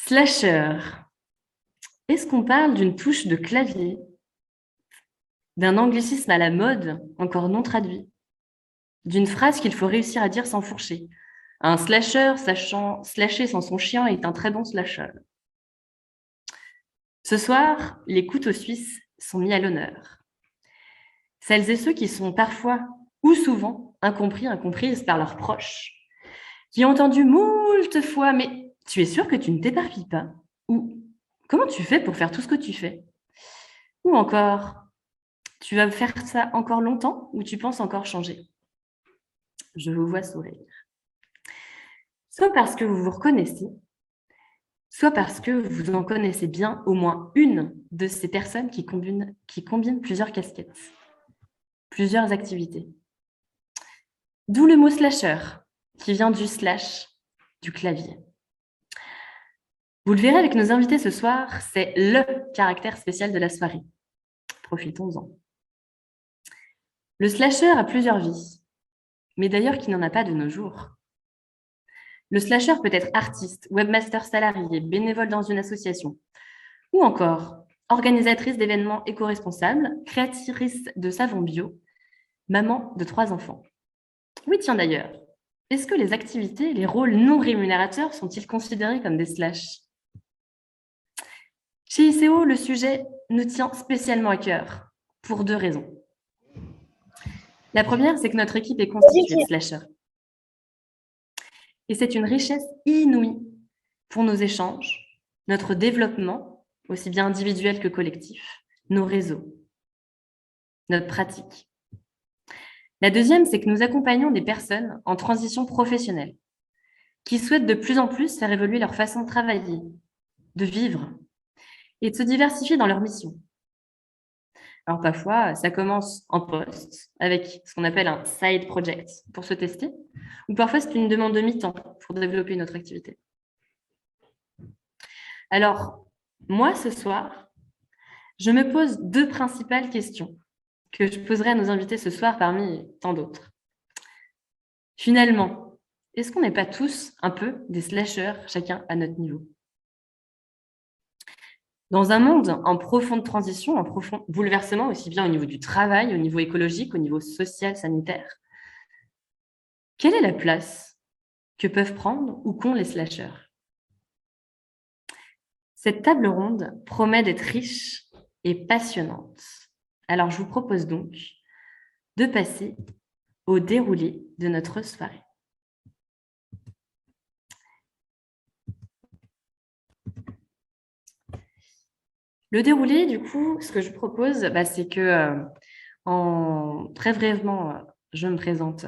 Slasher. Est-ce qu'on parle d'une touche de clavier, d'un anglicisme à la mode, encore non traduit, d'une phrase qu'il faut réussir à dire sans fourcher? Un slasher sachant slasher sans son chien est un très bon slasher. Ce soir, les couteaux suisses sont mis à l'honneur. Celles et ceux qui sont parfois ou souvent incompris, incomprises par leurs proches, qui ont entendu moult fois, mais tu es sûr que tu ne t'éparpilles pas? Ou comment tu fais pour faire tout ce que tu fais? Ou encore, tu vas faire ça encore longtemps ou tu penses encore changer? Je vous vois sourire. Soit parce que vous vous reconnaissez, soit parce que vous en connaissez bien au moins une de ces personnes qui combinent plusieurs casquettes, plusieurs activités. D'où le mot slasher, qui vient du slash, du clavier. Vous le verrez avec nos invités ce soir, c'est le caractère spécial de la soirée. Profitons-en. Le slasher a plusieurs vies, mais d'ailleurs qui n'en a pas de nos jours. Le slasher peut être artiste, webmaster salarié, bénévole dans une association, ou encore organisatrice d'événements éco-responsables, créatrice de savon bio, maman de 3 enfants. Oui, tiens d'ailleurs, est-ce que les activités, les rôles non rémunérateurs sont-ils considérés comme des slash? Chez ICO, le sujet nous tient spécialement à cœur, pour 2 raisons. La première, c'est que notre équipe est constituée de slashers. Et c'est une richesse inouïe pour nos échanges, notre développement, aussi bien individuel que collectif, nos réseaux, notre pratique. La deuxième, c'est que nous accompagnons des personnes en transition professionnelle qui souhaitent de plus en plus faire évoluer leur façon de travailler, de vivre et de se diversifier dans leur mission. Alors parfois, ça commence en poste avec ce qu'on appelle un side project pour se tester, ou parfois c'est une demande de mi-temps pour développer notre activité. Alors, moi, ce soir, je me pose 2 principales questions que je poserai à nos invités ce soir parmi tant d'autres. Finalement, est-ce qu'on n'est pas tous un peu des slashers, chacun à notre niveau? Dans un monde en profonde transition, en profond bouleversement, aussi bien au niveau du travail, au niveau écologique, au niveau social, sanitaire, quelle est la place que peuvent prendre ou qu'ont les slashers? Cette table ronde promet d'être riche et passionnante. Alors, je vous propose donc de passer au déroulé de notre soirée. Le déroulé, du coup, ce que je propose, c'est que très brièvement, je me présente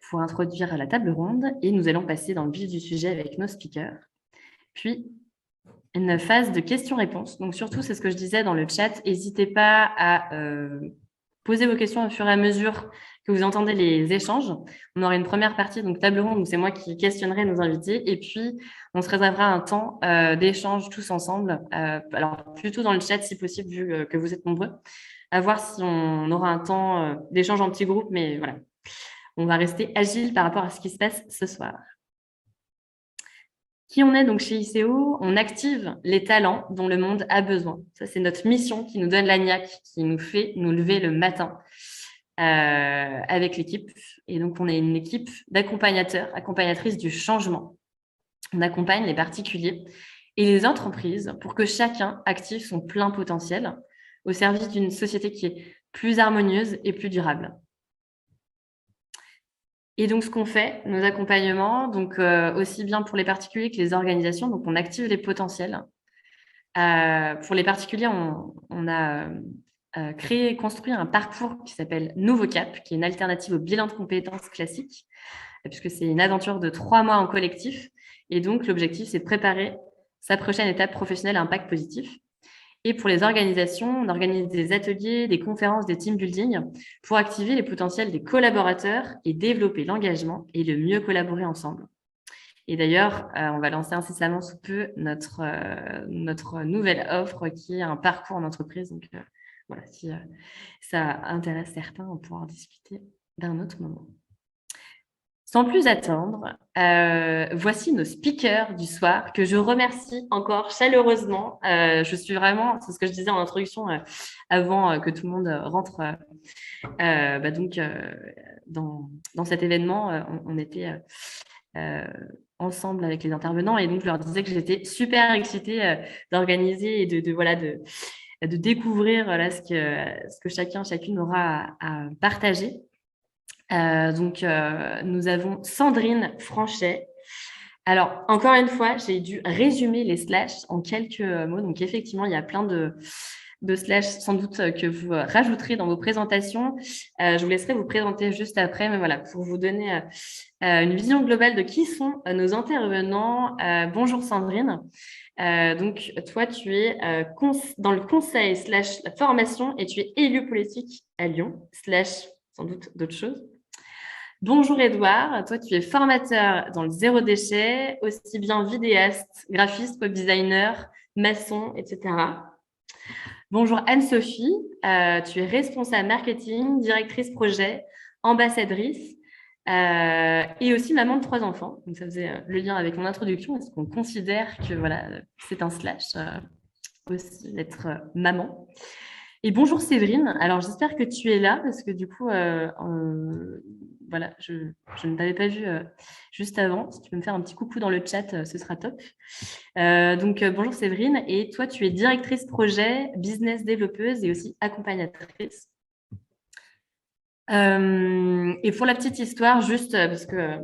pour introduire la table ronde et nous allons passer dans le vif du sujet avec nos speakers. Puis, une phase de questions-réponses. Donc, surtout, c'est ce que je disais dans le chat. N'hésitez pas à poser vos questions au fur et à mesure que vous entendez les échanges. On aura une première partie, donc table ronde, où c'est moi qui questionnerai nos invités. Et puis, on se réservera un temps d'échange tous ensemble. Alors, plutôt dans le chat, si possible, vu que vous êtes nombreux. À voir si on aura un temps d'échange en petits groupes. Mais voilà, on va rester agile par rapport à ce qui se passe ce soir. Qui on est donc chez ICO? On active les talents dont le monde a besoin. Ça, c'est notre mission qui nous donne la niaque, qui nous fait nous lever le matin avec l'équipe. Et donc, on est une équipe d'accompagnateurs, accompagnatrices du changement. On accompagne les particuliers et les entreprises pour que chacun active son plein potentiel au service d'une société qui est plus harmonieuse et plus durable. Et donc, ce qu'on fait, nos accompagnements, donc aussi bien pour les particuliers que les organisations, donc on active les potentiels. Pour les particuliers, on a créé et construit un parcours qui s'appelle Nouveau Cap, qui est une alternative au bilan de compétences classique, puisque c'est une aventure de 3 mois en collectif. Et donc, l'objectif, c'est de préparer sa prochaine étape professionnelle à impact positif. Et pour les organisations, on organise des ateliers, des conférences, des team building pour activer les potentiels des collaborateurs et développer l'engagement et le mieux collaborer ensemble. Et d'ailleurs, on va lancer incessamment sous peu notre nouvelle offre qui est un parcours en entreprise. Donc voilà, si ça intéresse certains, on pourra en discuter d'un autre moment. Sans plus attendre, voici nos speakers du soir que je remercie encore chaleureusement. Je suis vraiment, c'est ce que je disais en introduction avant que tout le monde rentre dans cet événement. On était euh, ensemble avec les intervenants et donc je leur disais que j'étais super excitée d'organiser et de découvrir là, ce que chacune aura à partager. Nous avons Sandrine Franchet. Alors, encore une fois, j'ai dû résumer les slashs en quelques mots. Donc, effectivement, il y a plein de slashs, sans doute, que vous rajouterez dans vos présentations. Je vous laisserai vous présenter juste après, mais voilà, pour vous donner une vision globale de qui sont nos intervenants. Bonjour Sandrine. Donc, toi, tu es dans le conseil slash la formation et tu es élue politique à Lyon, slash sans doute d'autres choses. Bonjour Edouard, toi tu es formateur dans le zéro déchet, aussi bien vidéaste, graphiste, web designer, maçon, etc. Bonjour Anne-Sophie, tu es responsable marketing, directrice projet, ambassadrice et aussi maman de 3 enfants. Donc ça faisait le lien avec mon introduction, parce qu'on considère que voilà, c'est un slash aussi d'être maman. Et bonjour Séverine, alors j'espère que tu es là parce que du coup, voilà, je ne t'avais pas vu juste avant. Si tu peux me faire un petit coucou dans le chat, ce sera top. Bonjour Séverine, et toi tu es directrice projet, business développeuse et aussi accompagnatrice. Et pour la petite histoire, juste parce que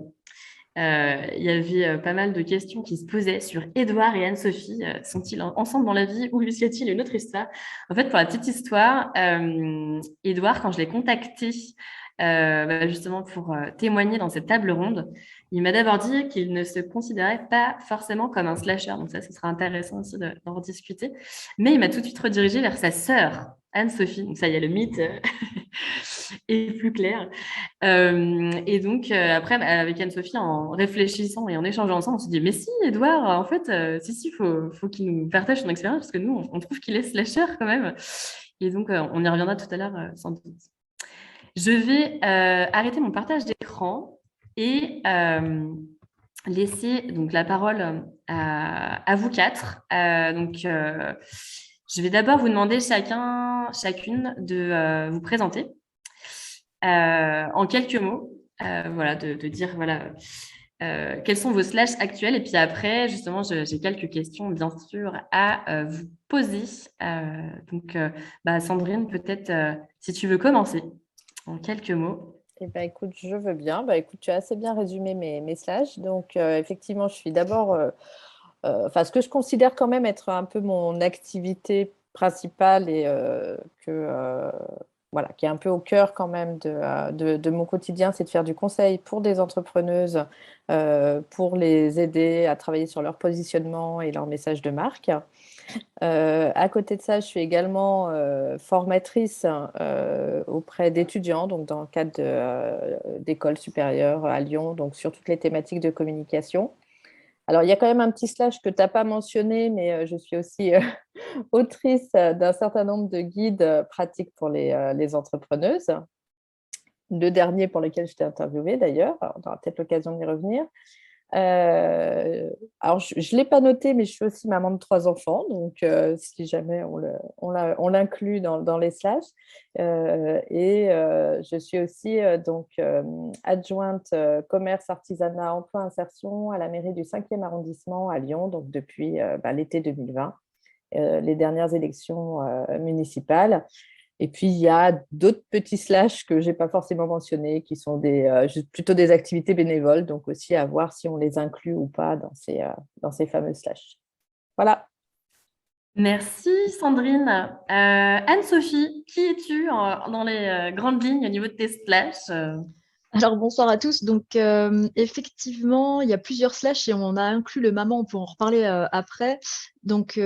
il y avait pas mal de questions qui se posaient sur Édouard et Anne-Sophie. Sont-ils ensemble dans la vie ou y a-t-il une autre histoire? En fait, pour la petite histoire, Édouard, quand je l'ai contacté justement pour témoigner dans cette table ronde, il m'a d'abord dit qu'il ne se considérait pas forcément comme un slasher. Donc ça, ce sera intéressant aussi d'en rediscuter. Mais il m'a tout de suite redirigé vers sa sœur, Anne-Sophie. Donc ça y est, le mythe est plus clair. Après, avec Anne-Sophie, en réfléchissant et en échangeant ensemble, on se dit, mais si, Edouard, en fait, si, faut qu'il nous partage son expérience, parce que nous, on trouve qu'il est slasher quand même. Et donc, on y reviendra tout à l'heure, sans doute. Je vais arrêter mon partage d'écran et laisser donc, la parole à vous quatre. Je vais d'abord vous demander chacune de vous présenter en quelques mots, de dire voilà, quels sont vos slashs actuels. Et puis après, justement, j'ai quelques questions, bien sûr, à vous poser. Sandrine, peut-être, si tu veux commencer en quelques mots. Eh ben, écoute, je veux bien. Bah, écoute, tu as assez bien résumé mes slashs. Donc, effectivement, je suis d'abord, ce que je considère quand même être un peu mon activité principale et qui est un peu au cœur quand même de mon quotidien, c'est de faire du conseil pour des entrepreneuses, pour les aider à travailler sur leur positionnement et leur message de marque. À côté de ça, je suis également formatrice auprès d'étudiants, donc dans le cadre d'écoles supérieures à Lyon, donc sur toutes les thématiques de communication. Alors, il y a quand même un petit slash que tu n'as pas mentionné, mais je suis aussi autrice d'un certain nombre de guides pratiques pour les entrepreneuses. Le dernier pour lequel je t'ai interviewé d'ailleurs, on aura peut-être l'occasion d'y revenir. Alors, je ne l'ai pas noté, mais je suis aussi maman de 3 enfants, donc si jamais on l'inclut dans les slashs. Je suis aussi adjointe commerce, artisanat, emploi, insertion à la mairie du 5e arrondissement à Lyon, donc depuis l'été 2020, les dernières élections municipales. Et puis, il y a d'autres petits slashs que je n'ai pas forcément mentionnés, qui sont plutôt des activités bénévoles, donc aussi à voir si on les inclut ou pas dans ces fameux slashs. Voilà. Merci Sandrine. Anne-Sophie, qui es-tu dans les grandes lignes au niveau de tes slashs? Alors bonsoir à tous. Donc effectivement, il y a plusieurs slashs et on a inclus le maman, on peut en reparler après. Donc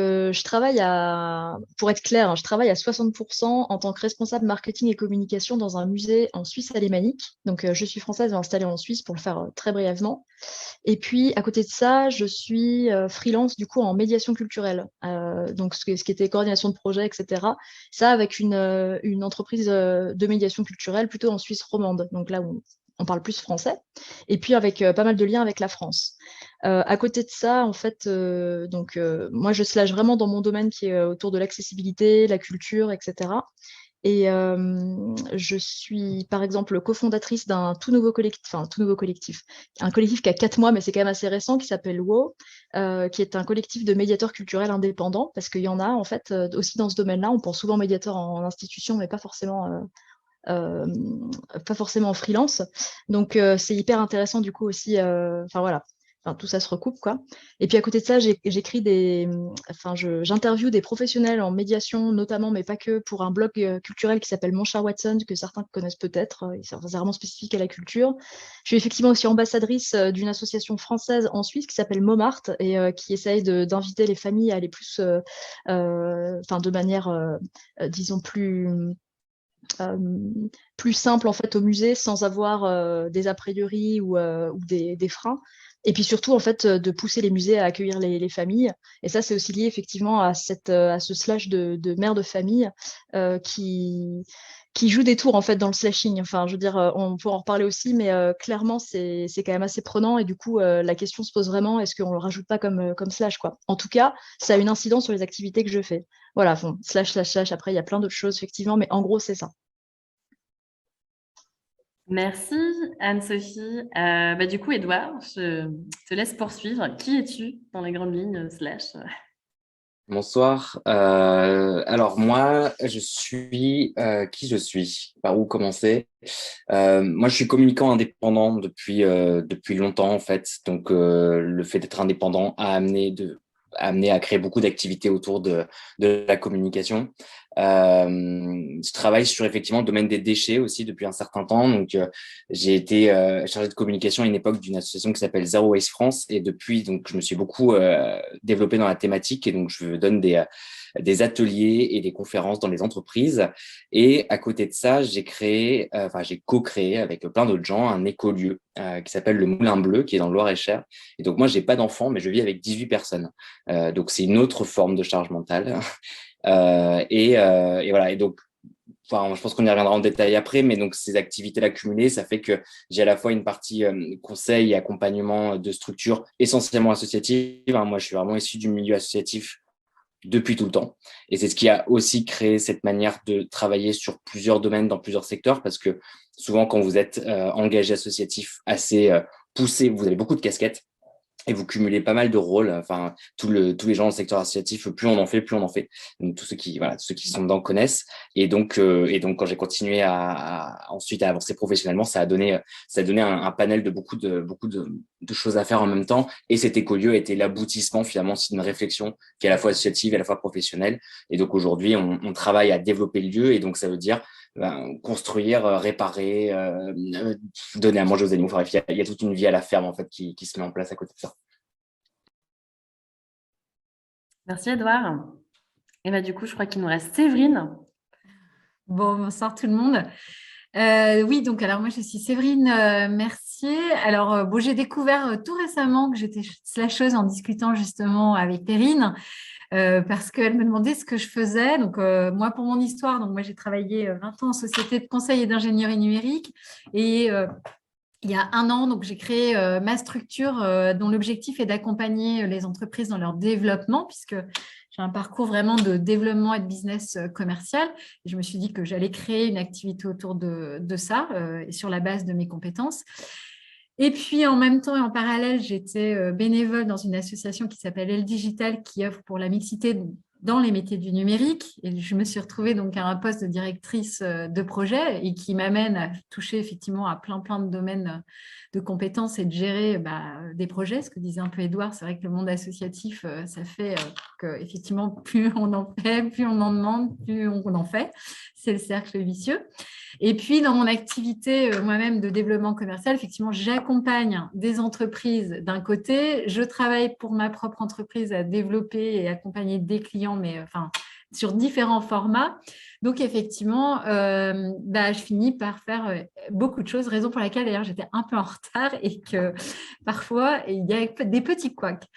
pour être clair, je travaille à 60% en tant que responsable marketing et communication dans un musée en Suisse alémanique. Donc je suis française et installée en Suisse pour le faire très brièvement. Et puis à côté de ça, je suis freelance du coup en médiation culturelle. Donc ce qui était coordination de projet, etc. Ça avec une entreprise de médiation culturelle plutôt en Suisse romande. Donc là où on parle plus français, et puis avec pas mal de liens avec la France. À côté de ça, en fait, moi, je slash vraiment dans mon domaine qui est autour de l'accessibilité, la culture, etc. Et je suis, par exemple, cofondatrice d'un tout nouveau collectif, un collectif qui a 4 mois, mais c'est quand même assez récent, qui s'appelle WO, qui est un collectif de médiateurs culturels indépendants, parce qu'il y en a, en fait, aussi dans ce domaine-là. On pense souvent médiateur en institution, mais euh, pas forcément en freelance. Donc, c'est hyper intéressant, du coup, aussi. Enfin, voilà. Enfin, tout ça se recoupe, quoi. Et puis à côté de ça, j'écris j'interviewe des professionnels en médiation, notamment, mais pas que, pour un blog culturel qui s'appelle Mon Cher Watson, que certains connaissent peut-être. C'est vraiment spécifique à la culture. Je suis effectivement aussi ambassadrice d'une association française en Suisse qui s'appelle Momart et qui essaye d'inviter les familles à aller plus, de manière, disons, euh, plus simple en fait au musée sans avoir des a priori ou des freins. Et puis surtout, en fait, de pousser les musées à accueillir les familles. Et ça, c'est aussi lié effectivement à ce slash de mère de famille qui joue des tours en fait dans le slashing. Enfin, je veux dire, on peut en reparler aussi, mais clairement, c'est quand même assez prenant. Et du coup, la question se pose vraiment, est-ce qu'on le rajoute pas comme slash, quoi. En tout cas, ça a une incidence sur les activités que je fais. Voilà, bon, slash, slash, slash. Après, il y a plein d'autres choses, effectivement, mais en gros, c'est ça. Merci Anne-Sophie. Du coup, Edouard, je te laisse poursuivre. Qui es-tu dans les grandes lignes, slash? Bonsoir. Alors moi, je suis qui je suis? Par où commencer? Moi, je suis communicant indépendant depuis longtemps en fait. Donc le fait d'être indépendant a amené à créer beaucoup d'activités autour de la communication. Je travaille sur effectivement le domaine des déchets aussi depuis un certain temps. Donc j'ai été chargé de communication à une époque d'une association qui s'appelle Zero Waste France et depuis donc je me suis beaucoup développé dans la thématique et donc je donne des ateliers et des conférences dans les entreprises. Et à côté de ça, j'ai co-créé avec plein d'autres gens un écolieu qui s'appelle le Moulin Bleu, qui est dans le Loir-et-Cher. Et donc moi, j'ai pas d'enfants, mais je vis avec 18 personnes. Donc c'est une autre forme de charge mentale. Et voilà. Et donc, enfin, je pense qu'on y reviendra en détail après, mais donc ces activités-là cumulées, ça fait que j'ai à la fois une partie conseil et accompagnement de structures essentiellement associatives. Moi, je suis vraiment issu du milieu associatif depuis tout le temps. Et c'est ce qui a aussi créé cette manière de travailler sur plusieurs domaines, dans plusieurs secteurs, parce que souvent, quand vous êtes engagé associatif assez poussé, vous avez beaucoup de casquettes. Et vous cumulez pas mal de rôles. Enfin, tous les gens dans le secteur associatif, plus on en fait, plus on en fait. Donc, tous ceux qui sont dedans connaissent. Et donc, quand j'ai continué ensuite à avancer professionnellement, ça a donné un panel de beaucoup de choses à faire en même temps. Et cet écolieu a été l'aboutissement finalement d'une réflexion qui est à la fois associative et à la fois professionnelle. Et donc, aujourd'hui, on travaille à développer le lieu. Et donc, ça veut dire construire, réparer, donner à manger aux animaux. Enfin, il y a toute une vie à la ferme en fait qui se met en place à côté de ça. Merci Edouard. Et du coup, je crois qu'il nous reste Séverine. Bon, bonsoir tout le monde. Oui, donc alors moi je suis Séverine Mercier. Alors j'ai découvert tout récemment que j'étais slasheuse en discutant justement avec Perrine parce qu'elle me demandait ce que je faisais. Donc moi pour mon histoire, donc moi j'ai travaillé 20 ans en société de conseil et d'ingénierie numérique et il y a 1 an, donc j'ai créé ma structure dont l'objectif est d'accompagner les entreprises dans leur développement, puisque j'ai un parcours vraiment de développement et de business commercial. Et je me suis dit que j'allais créer une activité autour de ça et sur la base de mes compétences. Et puis, en même temps et en parallèle, j'étais bénévole dans une association qui s'appelle Elle Digital, qui offre pour la mixité dans les métiers du numérique. Et je me suis retrouvée donc à un poste de directrice de projet et qui m'amène à toucher effectivement à plein de domaines de compétences et de gérer des projets. Ce que disait un peu Edouard, c'est vrai que le monde associatif, ça fait qu'effectivement, plus on en fait, plus on en demande, plus on en fait. C'est le cercle vicieux. Et puis, dans mon activité moi-même de développement commercial, effectivement, j'accompagne des entreprises d'un côté. Je travaille pour ma propre entreprise à développer et accompagner des clients, mais sur différents formats. Donc, effectivement, je finis par faire beaucoup de choses, raison pour laquelle, d'ailleurs, j'étais un peu en retard et que parfois, il y a des petits couacs.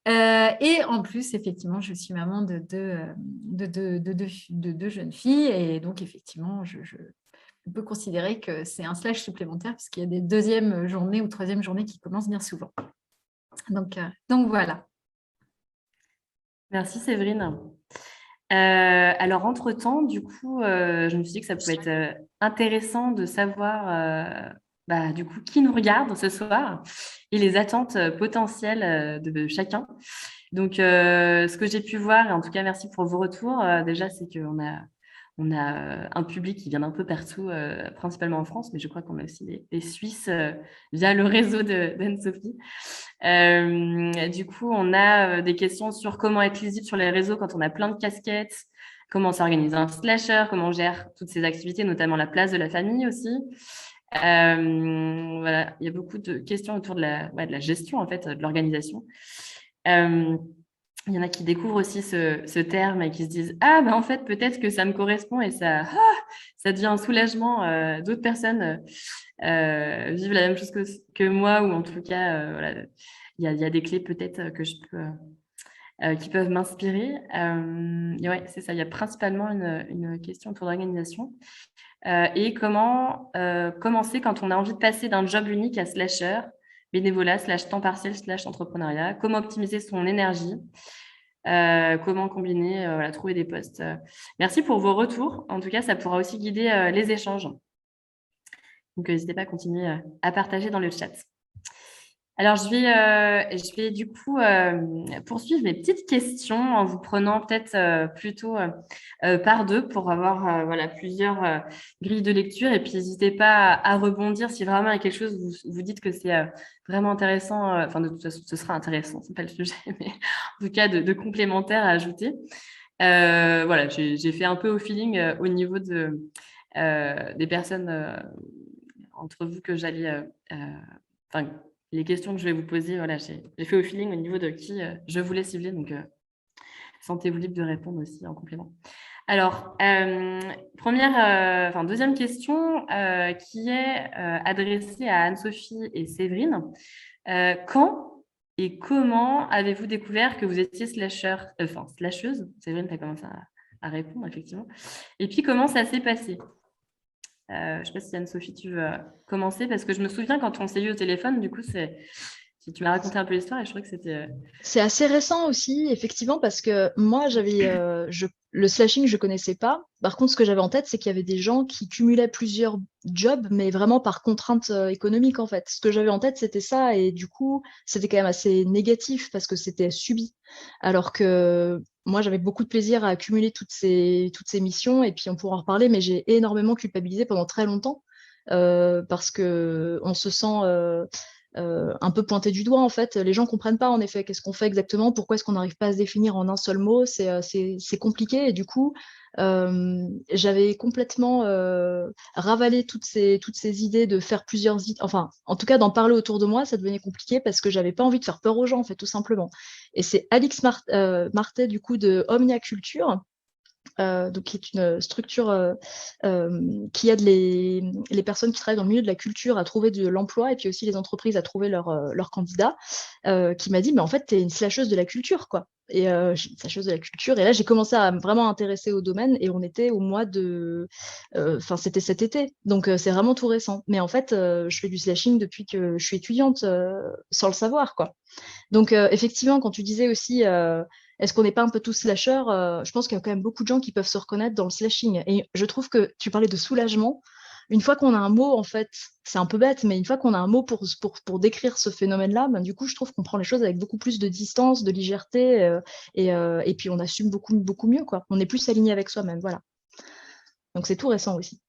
Et en plus, effectivement, je suis maman de deux jeunes filles et donc, effectivement, on peut considérer que c'est un slash supplémentaire puisqu'il y a des deuxièmes journées ou troisième journées qui commencent bien souvent. Donc voilà. Merci Séverine. Alors, entre-temps, du coup, je me suis dit que ça pouvait être intéressant de savoir du coup, qui nous regarde ce soir et les attentes potentielles de chacun. Donc, ce que j'ai pu voir, et en tout cas, merci pour vos retours, déjà, c'est qu'on a, un public qui vient d'un peu partout, principalement en France, mais je crois qu'on a aussi des Suisses via le réseau d'Anne-Sophie. Du coup, on a des questions sur comment être lisible sur les réseaux quand on a plein de casquettes, comment s'organise un slasher, comment on gère toutes ces activités, notamment la place de la famille aussi. Voilà, il y a beaucoup de questions autour de la gestion, en fait, de l'organisation. Il y en a qui découvrent aussi ce terme et qui se disent « Ah, en fait, peut-être que ça me correspond et ça devient un soulagement. D'autres personnes vivent la même chose que moi ou en tout cas, voilà, il y a des clés peut-être que je peux, qui peuvent m'inspirer. » Ouais, c'est ça, il y a principalement une question autour d'organisation. Et comment commencer quand on a envie de passer d'un job unique à slasher, bénévolat, /temps partiel, /entrepreneuriat, comment optimiser son énergie, comment combiner, trouver des postes. Merci pour vos retours. En tout cas, ça pourra aussi guider les échanges. Donc, n'hésitez pas à continuer à partager dans le chat. Alors, je vais du coup poursuivre mes petites questions en vous prenant peut-être plutôt par deux pour avoir plusieurs grilles de lecture. Et puis, n'hésitez pas à rebondir si vraiment il y a quelque chose, vous dites que c'est vraiment intéressant. Enfin, de toute façon, ce sera intéressant, ce n'est pas le sujet, mais en tout cas, de complémentaires à ajouter. Voilà, j'ai fait un peu au feeling au niveau des personnes entre vous que j'allais... les questions que je vais vous poser, voilà, j'ai fait au feeling au niveau de qui je voulais cibler, donc sentez-vous libre de répondre aussi en complément. Alors, deuxième question qui est adressée à Anne-Sophie et Séverine. Quand et comment avez-vous découvert que vous étiez slasheuse? Séverine, tu as commencé à répondre, effectivement. Et puis, comment ça s'est passé? Je ne sais pas si Anne-Sophie, tu veux commencer, parce que je me souviens quand on s'est eu au téléphone, du coup, si tu m'as raconté un peu l'histoire et je trouvais que c'était... C'est assez récent aussi, effectivement, parce que moi, le slashing, je ne connaissais pas. Par contre, ce que j'avais en tête, c'est qu'il y avait des gens qui cumulaient plusieurs jobs, mais vraiment par contrainte économique, en fait. Ce que j'avais en tête, c'était ça, et du coup, c'était quand même assez négatif parce que c'était subi. Alors que moi, j'avais beaucoup de plaisir à accumuler toutes ces missions, et puis on pourra en reparler, mais j'ai énormément culpabilisé pendant très longtemps parce que on se sent un peu pointé du doigt, en fait. Les gens comprennent pas, en effet, qu'est-ce qu'on fait exactement, pourquoi est-ce qu'on n'arrive pas à se définir en un seul mot, c'est compliqué, et du coup, j'avais complètement ravalé toutes ces idées de faire plusieurs idées, enfin, en tout cas, d'en parler autour de moi, ça devenait compliqué parce que j'avais pas envie de faire peur aux gens, en fait, tout simplement. Et c'est Alix Martet, du coup, de Omnia Culture, donc qui est une structure qui aide les personnes qui travaillent dans le milieu de la culture à trouver de l'emploi et puis aussi les entreprises à trouver leurs candidats, qui m'a dit, mais en fait, tu es une slasheuse de la culture, quoi. Et je suis une slasheuse de la culture. Et là, j'ai commencé à vraiment intéresser au domaine et on était au mois de... Enfin, c'était cet été. Donc, c'est vraiment tout récent. Mais en fait, je fais du slashing depuis que je suis étudiante sans le savoir, quoi. Donc, effectivement, quand tu disais aussi, est-ce qu'on n'est pas un peu tous slasheurs, je pense qu'il y a quand même beaucoup de gens qui peuvent se reconnaître dans le slashing. Et je trouve que tu parlais de soulagement. Une fois qu'on a un mot, en fait, c'est un peu bête, mais une fois qu'on a un mot pour décrire ce phénomène-là, ben, du coup, je trouve qu'on prend les choses avec beaucoup plus de distance, de légèreté, et puis on assume beaucoup, beaucoup mieux, quoi. On est plus aligné avec soi-même, voilà. Donc, c'est tout récent aussi.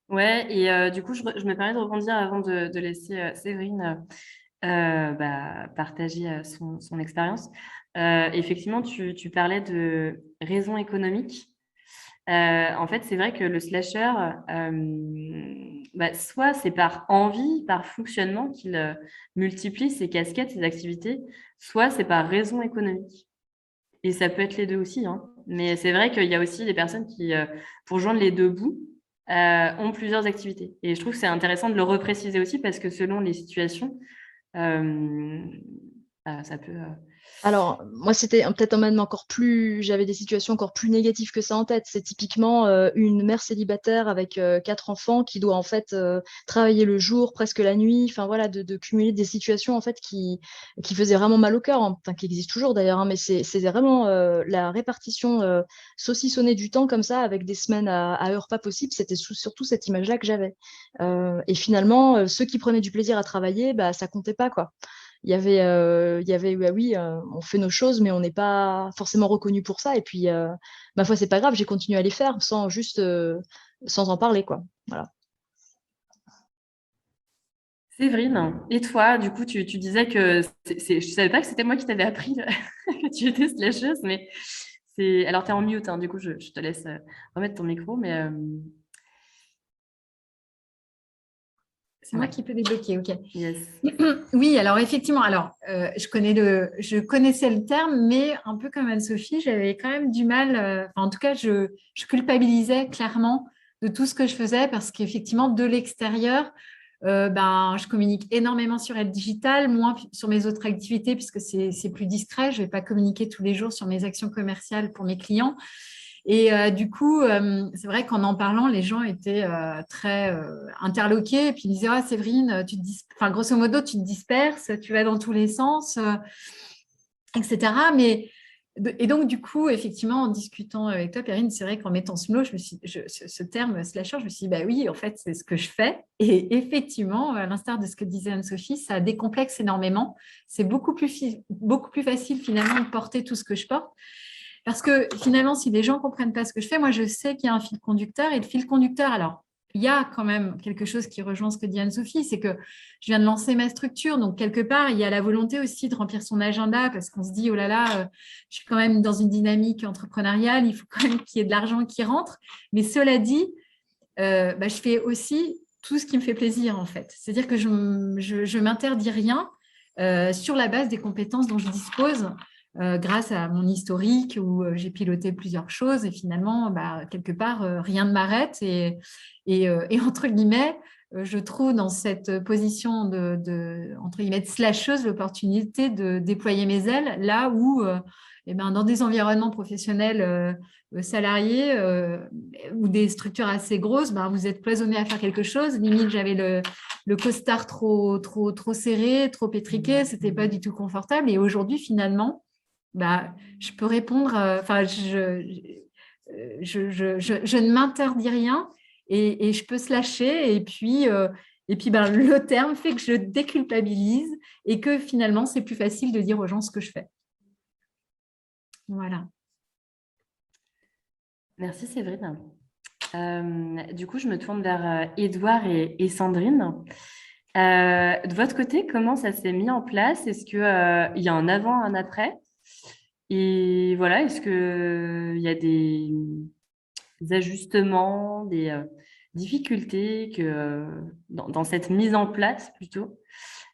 Ouais, et du coup, je me permets de rebondir avant de laisser Séverine partager son expérience. Effectivement, tu parlais de raisons économiques. En fait, c'est vrai que le slasher, soit c'est par envie, par fonctionnement qu'il multiplie ses casquettes, ses activités, soit c'est par raison économique. Et ça peut être les deux aussi, hein. Mais c'est vrai qu'il y a aussi des personnes qui, pour joindre les deux bouts, ont plusieurs activités. Et je trouve que c'est intéressant de le repréciser aussi parce que selon les situations, ça peut Alors, moi, c'était peut-être même encore plus. J'avais des situations encore plus négatives que ça en tête. C'est typiquement une mère célibataire avec 4 enfants qui doit en fait travailler le jour, presque la nuit. Enfin voilà, de cumuler des situations en fait qui faisaient vraiment mal au cœur, hein. Enfin, qui existent toujours d'ailleurs, hein, mais c'est vraiment la répartition saucissonnée du temps comme ça, avec des semaines à heures pas possibles. C'était surtout cette image-là que j'avais. Et finalement, ceux qui prenaient du plaisir à travailler, bah, ça comptait pas, quoi. Bah oui, on fait nos choses, mais on n'est pas forcément reconnu pour ça. Et puis, ma foi, c'est pas grave, j'ai continué à les faire sans en parler, quoi. Voilà. Séverine, et toi, du coup, tu disais que je savais pas que c'était moi qui t'avais appris que tu étais slasheuse, mais c'est. Alors, tu es en mute, hein, du coup, je te laisse remettre ton micro, mais C'est moi qui peux débloquer, ok. yes. Oui, alors effectivement, je connaissais le terme, mais un peu comme Anne-Sophie, j'avais quand même du mal, en tout cas, je culpabilisais clairement de tout ce que je faisais parce qu'effectivement, de l'extérieur, je communique énormément sur Elle Digital, moins sur mes autres activités puisque c'est plus discret. Je ne vais pas communiquer tous les jours sur mes actions commerciales pour mes clients. Et du coup, c'est vrai qu'en parlant, les gens étaient très interloqués. Et puis ils me disaient, ah, Séverine, grosso modo, tu te disperses, tu vas dans tous les sens, etc. Et donc, du coup, effectivement, en discutant avec toi, Perrine, c'est vrai qu'en mettant ce mot, ce terme slasher, je me suis dit, bah oui, en fait, c'est ce que je fais. Et effectivement, à l'instar de ce que disait Anne-Sophie, ça décomplexe énormément. C'est beaucoup plus facile, finalement, de porter tout ce que je porte. Parce que finalement, si les gens ne comprennent pas ce que je fais, moi, je sais qu'il y a un fil conducteur. Et le fil conducteur, alors, il y a quand même quelque chose qui rejoint ce que dit Anne-Sophie, c'est que je viens de lancer ma structure. Donc, quelque part, il y a la volonté aussi de remplir son agenda parce qu'on se dit, oh là là, je suis quand même dans une dynamique entrepreneuriale, il faut quand même qu'il y ait de l'argent qui rentre. Mais cela dit, je fais aussi tout ce qui me fait plaisir, en fait. C'est-à-dire que je ne m'interdis rien sur la base des compétences dont je dispose. Grâce à mon historique où j'ai piloté plusieurs choses et finalement, quelque part, rien ne m'arrête. Et entre guillemets, je trouve dans cette position entre guillemets, de slasheuse l'opportunité de déployer mes ailes là où, dans des environnements professionnels salariés ou des structures assez grosses, vous êtes cloisonné à faire quelque chose. Limite, j'avais le costard trop serré, trop étriqué, c'était pas du tout confortable. Et aujourd'hui, finalement, je peux répondre, je ne m'interdis rien et je peux se lâcher. Et puis, le terme fait que je déculpabilise et que finalement, c'est plus facile de dire aux gens ce que je fais. Voilà. Merci Séverine. Du coup, je me tourne vers Édouard et Sandrine. De votre côté, comment ça s'est mis en place? Est-ce qu'il y a un avant, un après? Et voilà, est-ce qu'il y a des ajustements, des difficultés dans cette mise en place plutôt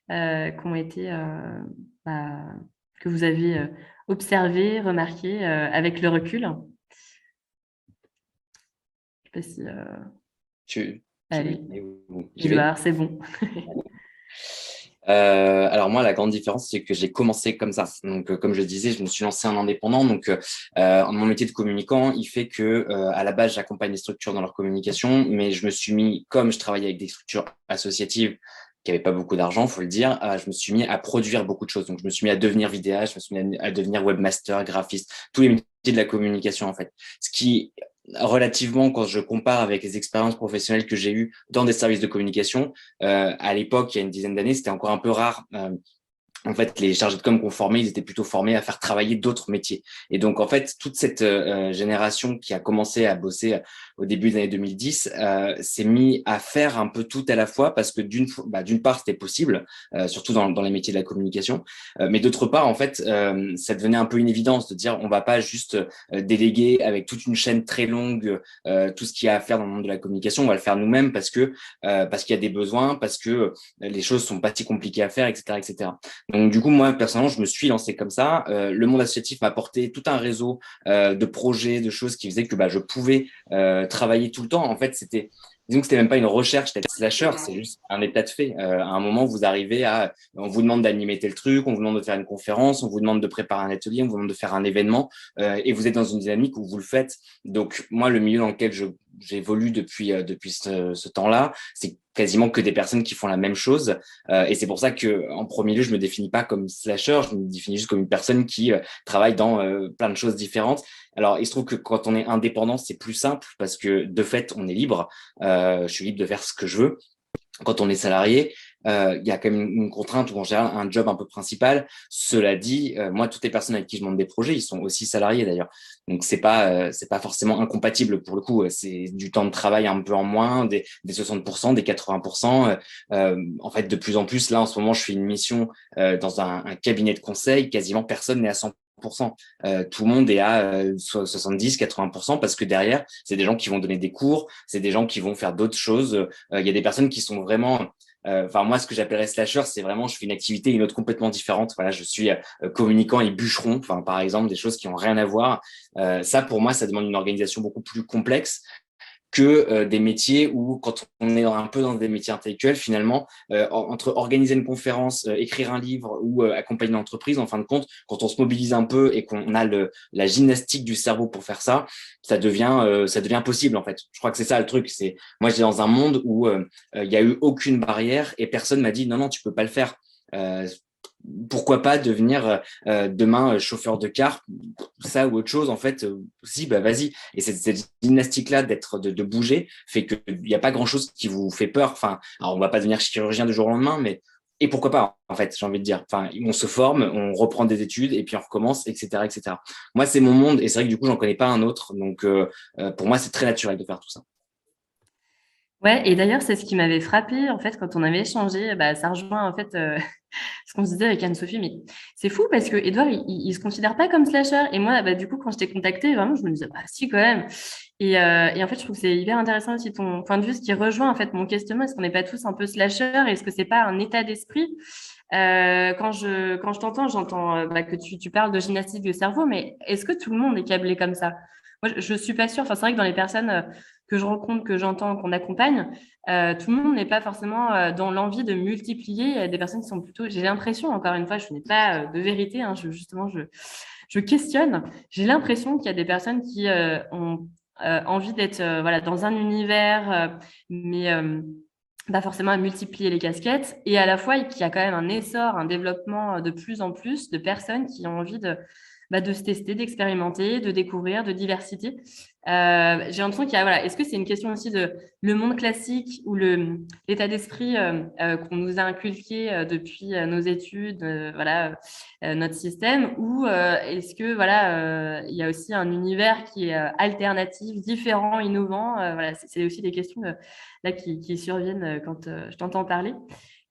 qui ont été, que vous avez observé, remarqué avec le recul? Je sais pas si, allez, Édouard, c'est bon. Alors moi, la grande différence, c'est que j'ai commencé comme ça. Donc, comme je le disais, je me suis lancé en indépendant. Donc, mon métier de communicant, il fait que à la base, j'accompagne les structures dans leur communication, mais je me suis mis, comme je travaillais avec des structures associatives qui n'avaient pas beaucoup d'argent, faut le dire, je me suis mis à produire beaucoup de choses. Donc, je me suis mis à devenir vidéaste, je me suis mis à devenir webmaster, graphiste, tous les métiers de la communication en fait. Ce qui relativement, quand je compare avec les expériences professionnelles que j'ai eues dans des services de communication, à l'époque, il y a une dizaine d'années, c'était encore un peu rare. En fait, les chargés de com qu'on formait, ils étaient plutôt formés à faire travailler d'autres métiers. Et donc, en fait, toute cette génération qui a commencé à bosser au début des années 2010 s'est mis à faire un peu tout à la fois parce que d'une part, c'était possible, surtout dans les métiers de la communication, mais d'autre part, en fait, ça devenait un peu une évidence de dire on va pas juste déléguer avec toute une chaîne très longue tout ce qu'il y a à faire dans le monde de la communication, on va le faire nous-mêmes parce qu'il y a des besoins, parce que les choses sont pas si compliquées à faire, etc., etc. Donc, du coup, moi, personnellement, je me suis lancé comme ça. Le monde associatif m'a apporté tout un réseau de projets, de choses qui faisaient que je pouvais travailler tout le temps. En fait, c'était disons que c'était même pas une recherche d'être slasher, c'est juste un état de fait. À un moment, vous arrivez on vous demande d'animer tel truc, on vous demande de faire une conférence, on vous demande de préparer un atelier, on vous demande de faire un événement, et vous êtes dans une dynamique où vous le faites. Donc, moi, le milieu dans lequel j'évolue depuis ce temps-là, c'est quasiment que des personnes qui font la même chose. Et c'est pour ça que, en premier lieu, je me définis pas comme slasher, je me définis juste comme une personne qui travaille dans plein de choses différentes. Alors, il se trouve que quand on est indépendant, c'est plus simple parce que de fait, on est libre. Je suis libre de faire ce que je veux. Quand on est salarié, il y a quand même une contrainte ou en général un job un peu principal. Cela dit, moi, toutes les personnes avec qui je monte des projets, ils sont aussi salariés d'ailleurs. Donc c'est pas forcément incompatible pour le coup. C'est du temps de travail un peu en moins, des 60%, des 80%. En fait, de plus en plus, là en ce moment, je fais une mission dans un cabinet de conseil. Quasiment personne n'est à 100%. Tout le monde est à 70-80% parce que derrière, c'est des gens qui vont donner des cours, c'est des gens qui vont faire d'autres choses. Il y a des personnes qui sont vraiment enfin moi ce que j'appellerais slasher, c'est vraiment je fais une activité une autre complètement différente. Voilà, je suis communicant et bûcheron, enfin par exemple des choses qui ont rien à voir. Ça pour moi ça demande une organisation beaucoup plus complexe que des métiers où, quand on est un peu dans des métiers intellectuels, finalement, entre organiser une conférence, écrire un livre ou accompagner une entreprise, en fin de compte, quand on se mobilise un peu et qu'on a la gymnastique du cerveau pour faire ça, ça devient possible, en fait. Je crois que c'est ça le truc. Moi, j'étais dans un monde où il y a eu aucune barrière et personne m'a dit non, non, tu peux pas le faire. Pourquoi pas devenir demain chauffeur de car, ça ou autre chose, en fait, si, bah vas-y. Et cette gymnastique-là de bouger fait qu'il n'y a pas grand-chose qui vous fait peur. Enfin, alors on va pas devenir chirurgien du jour au lendemain, mais et pourquoi pas, en fait, j'ai envie de dire. Enfin, on se forme, on reprend des études et puis on recommence, etc., etc. Moi, c'est mon monde et c'est vrai que du coup, j'en connais pas un autre. Donc, pour moi, c'est très naturel de faire tout ça. Ouais, et d'ailleurs, c'est ce qui m'avait frappé, en fait, quand on avait échangé. Bah, ça rejoint, en fait, ce qu'on se disait avec Anne-Sophie. Mais c'est fou parce que Edouard, il se considère pas comme slasher. Et moi, bah, du coup, quand je t'ai contacté, vraiment, je me disais, bah, si, quand même. Et en fait, je trouve que c'est hyper intéressant aussi ton point de vue, ce qui rejoint, en fait, mon questionnement. Est-ce qu'on n'est pas tous un peu slasher? Est-ce que c'est pas un état d'esprit? Quand je t'entends, j'entends bah, que tu parles de gymnastique du cerveau, mais est-ce que tout le monde est câblé comme ça? Moi, je suis pas sûre. Enfin, c'est vrai que dans les personnes que je rencontre, que j'entends, qu'on accompagne, tout le monde n'est pas forcément dans l'envie de multiplier des personnes qui sont plutôt. J'ai l'impression, encore une fois, je n'ai pas de vérité. Hein, je questionne. J'ai l'impression qu'il y a des personnes qui ont envie d'être voilà dans un univers, mais pas forcément à multiplier les casquettes, et à la fois qu'il y a quand même un essor, un développement de plus en plus de personnes qui ont envie de se tester, d'expérimenter, de découvrir, de diversité. J'ai l'impression qu'il y a, voilà, est-ce que c'est une question aussi de le monde classique ou l'état d'esprit qu'on nous a inculqué depuis nos études, voilà, notre système, ou est-ce que voilà, il y a aussi un univers qui est alternatif, différent, innovant, voilà, c'est aussi des questions là qui surviennent quand je t'entends parler.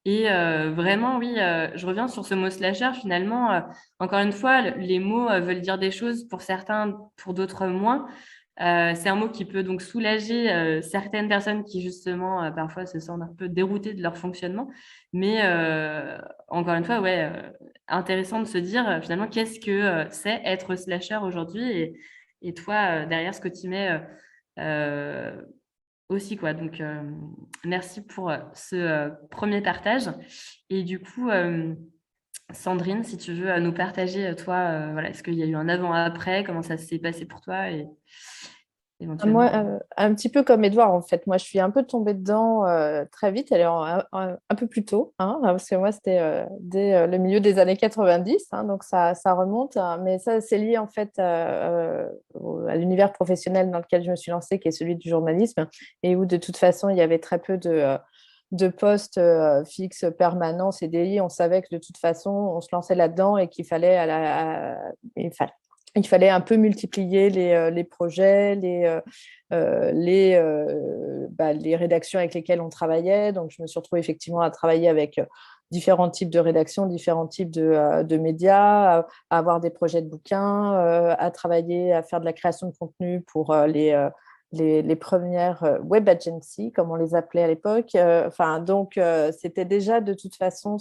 Et vraiment, oui, je reviens sur ce mot slasher. Finalement, encore une fois, les mots veulent dire des choses pour certains, pour d'autres moins. C'est un mot qui peut donc soulager certaines personnes qui, justement, parfois se sentent un peu déroutées de leur fonctionnement. Mais encore une fois, ouais, intéressant de se dire finalement qu'est-ce que c'est être slasher aujourd'hui et toi, derrière ce que tu mets aussi, quoi. Donc, merci pour ce premier partage. Et du coup, Sandrine, si tu veux nous partager, toi, voilà, est-ce qu'il y a eu un avant-après, comment ça s'est passé pour toi et Moi, éventuellement. un petit peu comme Edouard, en fait. Moi, je suis un peu tombée dedans très vite, alors un peu plus tôt, hein, parce que moi, c'était dès le milieu des années 90, hein, donc ça remonte. Hein, mais ça, c'est lié, en fait, à l'univers professionnel dans lequel je me suis lancée, qui est celui du journalisme, et où, de toute façon, il y avait très peu de postes fixes, permanents, CDI. On savait que, de toute façon, on se lançait là-dedans et qu'il fallait il fallait un peu multiplier les projets, les rédactions avec lesquelles on travaillait. Donc, je me suis retrouvée effectivement à travailler avec différents types de rédactions, différents types de médias, à avoir des projets de bouquins, à travailler, à faire de la création de contenu pour les premières web agencies, comme on les appelait à l'époque. Donc, c'était déjà de toute façon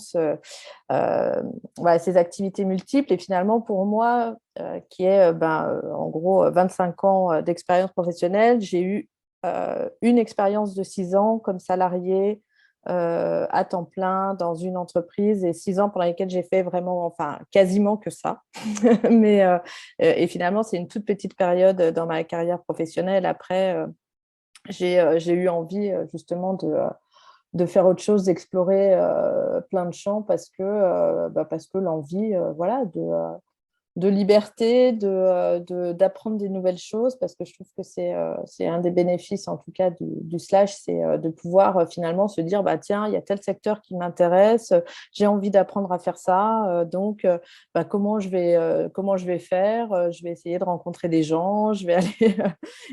voilà, ces activités multiples. Et finalement, pour moi, qui est en gros 25 ans d'expérience professionnelle, j'ai eu une expérience de 6 ans comme salarié à temps plein dans une entreprise et 6 ans pendant lesquels j'ai fait vraiment, enfin, quasiment que ça. Et finalement, c'est une toute petite période dans ma carrière professionnelle. Après, j'ai eu envie justement de faire autre chose, d'explorer plein de champs parce que l'envie, voilà, de liberté, d'apprendre des nouvelles choses, parce que je trouve que c'est un des bénéfices, en tout cas, du slash, c'est de pouvoir finalement se dire, bah, tiens, il y a tel secteur qui m'intéresse, j'ai envie d'apprendre à faire ça, comment je vais faire? Je vais essayer de rencontrer des gens, je vais aller…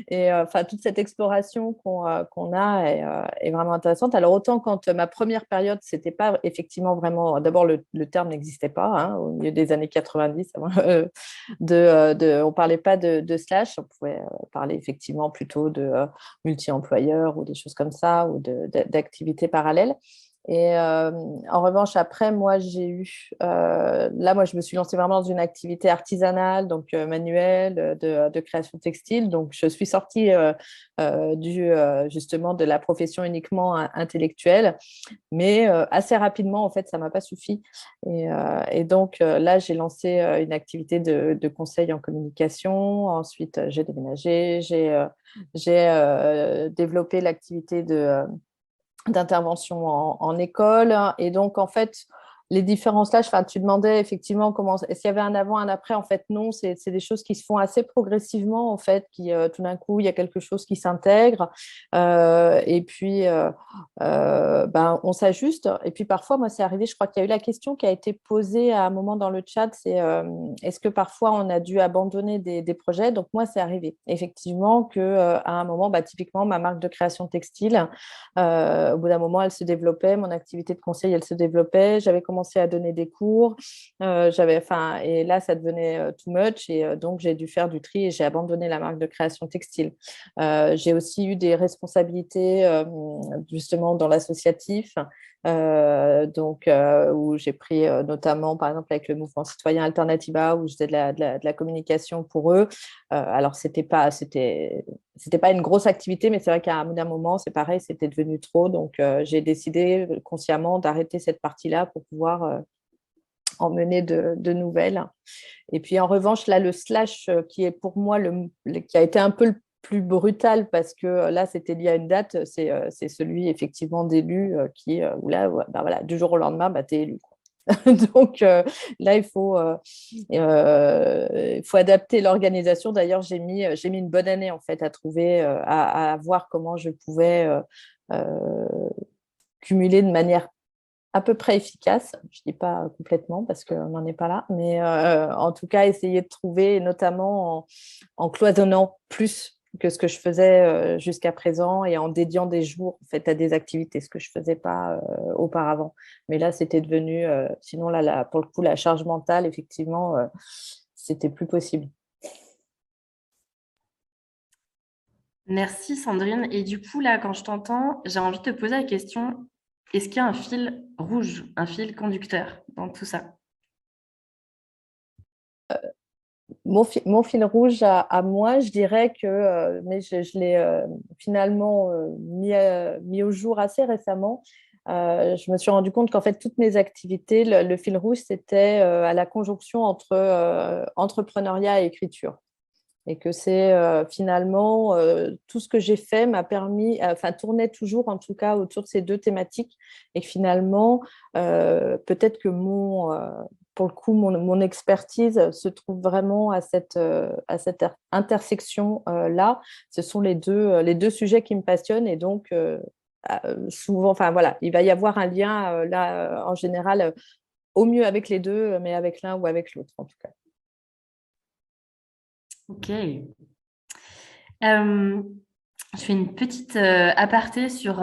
Et enfin, toute cette exploration qu'on a est vraiment intéressante. Alors, autant quand ma première période, c'était pas effectivement vraiment… D'abord, le terme n'existait pas hein, au milieu des années 90. On ne parlait pas de slash, on pouvait parler effectivement plutôt de multi-employeurs ou des choses comme ça, ou d'activités parallèles. Et en revanche, après, moi, moi, je me suis lancée vraiment dans une activité artisanale, donc manuelle, de création textile. Donc, je suis sortie justement de la profession uniquement intellectuelle, mais assez rapidement, en fait, ça ne m'a pas suffi. Et donc, là, j'ai lancé une activité de conseil en communication. Ensuite, j'ai déménagé, j'ai développé l'activité d'intervention en école. Et donc, en fait, les différents slash, tu demandais effectivement est-ce qu'il y avait un avant, un après. En fait, non, c'est des choses qui se font assez progressivement, en fait, qui tout d'un coup, il y a quelque chose qui s'intègre. Et puis, on s'ajuste. Et puis, parfois, moi, c'est arrivé, je crois qu'il y a eu la question qui a été posée à un moment dans le chat, c'est est-ce que parfois, on a dû abandonner des projets? Donc, moi, c'est arrivé. Effectivement, qu'à un moment, typiquement, ma marque de création textile, au bout d'un moment, elle se développait, mon activité de conseil, elle se développait, j'avais commencé à donner des cours, et là, ça devenait too much, et donc j'ai dû faire du tri et j'ai abandonné la marque de création textile. J'ai aussi eu des responsabilités justement dans l'associatif, où j'ai pris notamment, par exemple, avec le mouvement citoyen Alternativa, où j'étais de la communication pour eux. Alors, c'était pas une grosse activité, mais c'est vrai qu'à un moment, c'est pareil, c'était devenu trop. Donc, j'ai décidé consciemment d'arrêter cette partie-là pour pouvoir en mener de nouvelles. Et puis, en revanche, là, le slash qui est pour moi qui a été un peu le plus brutal parce que là, c'était lié à une date, c'est celui effectivement d'élu où là, voilà, du jour au lendemain, tu es élu, quoi. Donc là, il faut adapter l'organisation. D'ailleurs, j'ai mis une bonne année en fait à trouver, à voir comment je pouvais cumuler de manière à peu près efficace. Je ne dis pas complètement parce qu'on n'en est pas là, mais en tout cas, essayer de trouver, notamment en cloisonnant plus que ce que je faisais jusqu'à présent et en dédiant des jours en fait, à des activités, ce que je ne faisais pas auparavant. Mais là, c'était devenu… sinon, là, pour le coup, la charge mentale, effectivement, c'était plus possible. Merci Sandrine. Et du coup, là, quand je t'entends, j'ai envie de te poser la question, est-ce qu'il y a un fil rouge, un fil conducteur dans tout ça? Mon fil rouge à moi, je dirais que, mais je l'ai finalement mis au jour assez récemment. Je me suis rendu compte qu'en fait, toutes mes activités, le fil rouge, c'était à la conjonction entre entrepreneuriat et écriture. Et que c'est finalement tout ce que j'ai fait m'a permis, tournait toujours en tout cas autour de ces deux thématiques. Et finalement, peut-être que pour le coup, mon expertise se trouve vraiment à cette intersection-là. Ce sont les deux sujets qui me passionnent et donc souvent, voilà, il va y avoir un lien là en général, au mieux avec les deux, mais avec l'un ou avec l'autre en tout cas. Ok. Je fais une petite aparté sur tout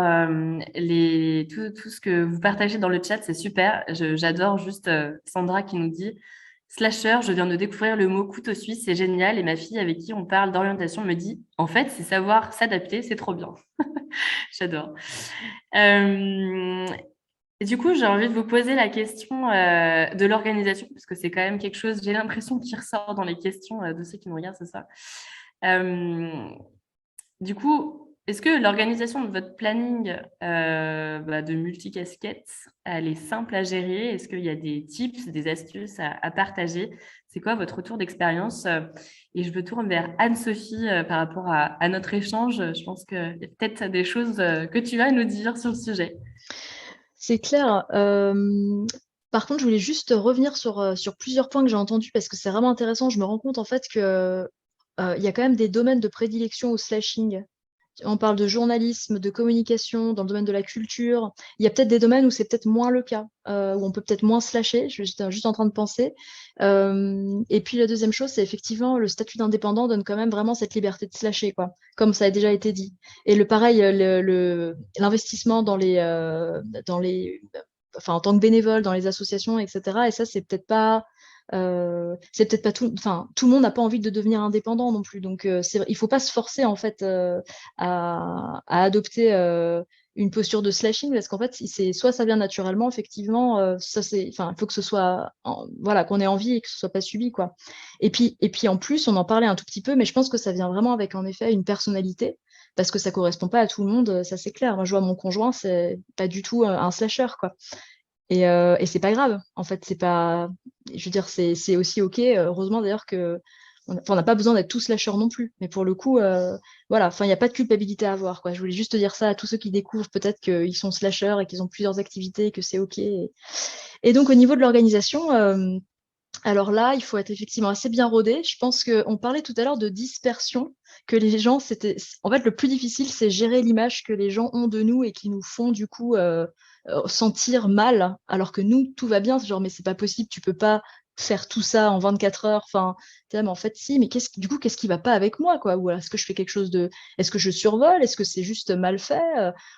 ce que vous partagez dans le chat, c'est super. J'adore juste Sandra qui nous dit slasher, je viens de découvrir le mot couteau suisse, c'est génial. Et ma fille avec qui on parle d'orientation me dit en fait, c'est savoir s'adapter, c'est trop bien. J'adore. Et du coup, j'ai envie de vous poser la question de l'organisation, parce que c'est quand même quelque chose, j'ai l'impression, qui ressort dans les questions de ceux qui nous regardent ce soir. Du coup, est-ce que l'organisation de votre planning de multicasquettes, elle est simple à gérer? Est-ce qu'il y a des tips, des astuces à partager? C'est quoi votre retour d'expérience? Et je me tourne vers Anne-Sophie par rapport à notre échange. Je pense qu'il y a peut-être des choses que tu vas nous dire sur le sujet. C'est clair. Par contre, je voulais juste revenir sur plusieurs points que j'ai entendus parce que c'est vraiment intéressant. Je me rends compte en fait que il y a quand même des domaines de prédilection au slashing. On parle de journalisme, de communication, dans le domaine de la culture. Il y a peut-être des domaines où c'est peut-être moins le cas, où on peut peut-être moins slasher. J'étais juste en train de penser. Et puis la deuxième chose, c'est effectivement le statut d'indépendant donne quand même vraiment cette liberté de slasher, quoi, comme ça a déjà été dit. Et le pareil, l'investissement enfin, en tant que bénévole dans les associations, etc. Et ça, c'est peut-être pas tout, enfin, tout le monde n'a pas envie de devenir indépendant non plus. Donc, il faut pas se forcer en fait à adopter une posture de slashing parce qu'en fait, soit ça vient naturellement, effectivement, enfin, il faut que ce soit, voilà, qu'on ait envie et que ce soit pas subi, quoi. Et puis en plus, on en parlait un tout petit peu, mais je pense que ça vient vraiment avec en effet une personnalité. Parce que ça correspond pas à tout le monde, ça c'est clair. Moi, je vois mon conjoint, c'est pas du tout un slasher, quoi. Et c'est pas grave. En fait, c'est pas. Je veux dire, c'est aussi OK. Heureusement d'ailleurs que. On n'a pas besoin d'être tous lâcheurs non plus. Mais pour le coup, voilà, enfin, il n'y a pas de culpabilité à avoir, quoi. Je voulais juste dire ça à tous ceux qui découvrent peut-être qu'ils sont slasheurs et qu'ils ont plusieurs activités et que c'est OK. Et donc, au niveau de l'organisation, alors là, il faut être effectivement assez bien rodé. Je pense qu'on parlait tout à l'heure de dispersion, que les gens, c'était. En fait, le plus difficile, c'est gérer l'image que les gens ont de nous et qui nous font du coup sentir mal, alors que nous, tout va bien. C'est genre, mais c'est pas possible, tu peux pas faire tout ça en 24 heures. Enfin, mais en fait, si, mais qu'est-ce qui va pas avec moi, quoi? Ou alors, est-ce que je fais quelque chose de. Est-ce que je survole? Est-ce que c'est juste mal fait?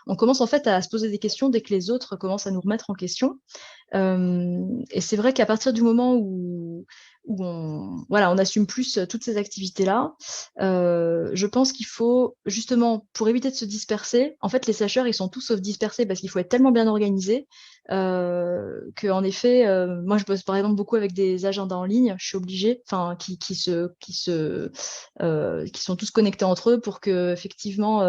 On commence en fait à se poser des questions dès que les autres commencent à nous remettre en question. Et c'est vrai qu'à partir du moment où on assume plus toutes ces activités-là, je pense qu'il faut, justement, pour éviter de se disperser, en fait, les slasheurs, ils sont tous sauf dispersés parce qu'il faut être tellement bien organisé qu'en effet, moi, je bosse par exemple beaucoup avec des agendas en ligne, je suis obligée, enfin, qui sont tous connectés entre eux pour que, effectivement,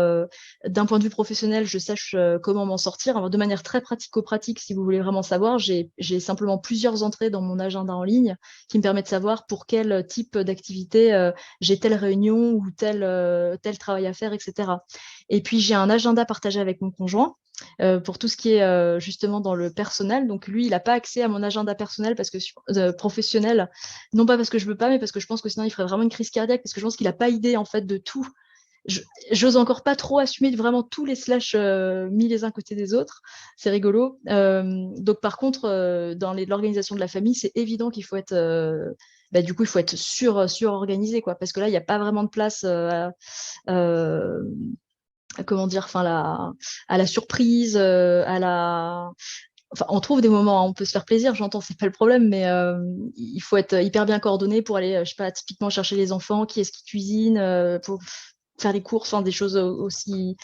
d'un point de vue professionnel, je sache comment m'en sortir. Alors, de manière très pratico-pratique, si vous voulez vraiment savoir, j'ai simplement plusieurs entrées dans mon agenda en ligne qui me permettent de savoir pour quel type d'activité j'ai telle réunion ou tel travail à faire, etc. Et puis, j'ai un agenda partagé avec mon conjoint. Pour tout ce qui est justement dans le personnel. Donc lui, il n'a pas accès à mon agenda personnel parce que professionnel, non pas parce que je veux pas, mais parce que je pense que sinon il ferait vraiment une crise cardiaque, parce que je pense qu'il n'a pas idée en fait de tout. J'ose encore pas trop assumer vraiment tous les slash mis les uns à côté des autres. C'est rigolo. Donc par contre, dans l'organisation de la famille, c'est évident qu'il faut être du coup, il faut être sur-organisé, quoi, parce que là, il n'y a pas vraiment de place comment dire, enfin, à la surprise, Enfin, on trouve des moments, hein, on peut se faire plaisir, j'entends, c'est pas le problème, mais il faut être hyper bien coordonné pour aller, je sais pas, typiquement chercher les enfants, qui est-ce qui cuisine, pour faire les courses, enfin, des choses aussi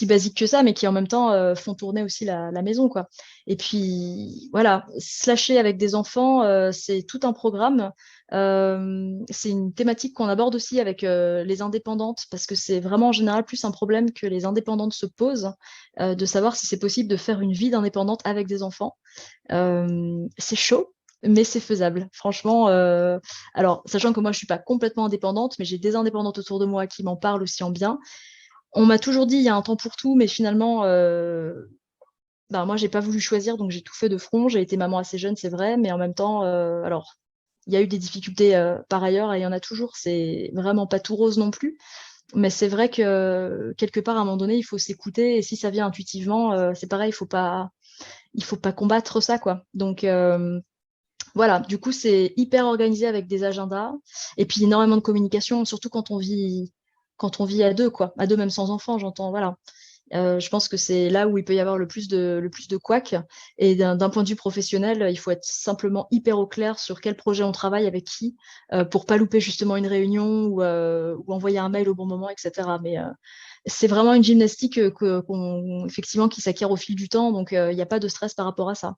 basiques que ça, mais qui en même temps font tourner aussi la maison, quoi. Et puis voilà, slasher avec des enfants, c'est tout un programme. C'est une thématique qu'on aborde aussi avec les indépendantes, parce que c'est vraiment en général plus un problème que les indépendantes se posent, de savoir si c'est possible de faire une vie d'indépendante avec des enfants. C'est chaud, mais c'est faisable. Franchement, alors, sachant que moi, je suis pas complètement indépendante, mais j'ai des indépendantes autour de moi qui m'en parlent aussi en bien. On m'a toujours dit, il y a un temps pour tout, mais finalement, moi, j'ai pas voulu choisir, donc j'ai tout fait de front. J'ai été maman assez jeune, c'est vrai, mais en même temps, alors, il y a eu des difficultés par ailleurs, et il y en a toujours. C'est vraiment pas tout rose non plus. Mais c'est vrai que quelque part, à un moment donné, il faut s'écouter, et si ça vient intuitivement, c'est pareil, il faut pas combattre ça, quoi. Donc, voilà, du coup, c'est hyper organisé avec des agendas et puis énormément de communication, surtout quand on vit à deux, quoi. À deux, même sans enfants, j'entends, voilà. Je pense que c'est là où il peut y avoir le plus de couac. Et d'un point de vue professionnel, il faut être simplement hyper au clair sur quel projet on travaille, avec qui, pour pas louper justement une réunion ou envoyer un mail au bon moment, etc. c'est vraiment une gymnastique effectivement, qui s'acquiert au fil du temps, donc il n'y a pas de stress par rapport à ça.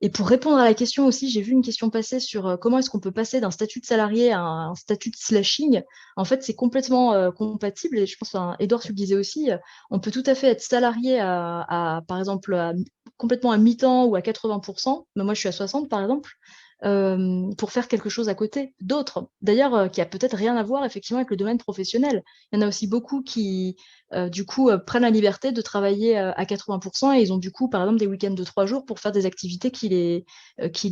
Et pour répondre à la question aussi, j'ai vu une question passer sur comment est-ce qu'on peut passer d'un statut de salarié à un statut de slashing. En fait, c'est complètement compatible, et je pense, Edouard, tu le disais aussi, on peut tout à fait être salarié par exemple, complètement à mi-temps ou à 80%, mais moi je suis à 60 par exemple, pour faire quelque chose à côté d'autre. D'ailleurs, qui a peut-être rien à voir effectivement avec le domaine professionnel. Il y en a aussi beaucoup qui, du coup, prennent la liberté de travailler à 80% et ils ont du coup, par exemple, des week-ends de 3 jours pour faire des activités qui les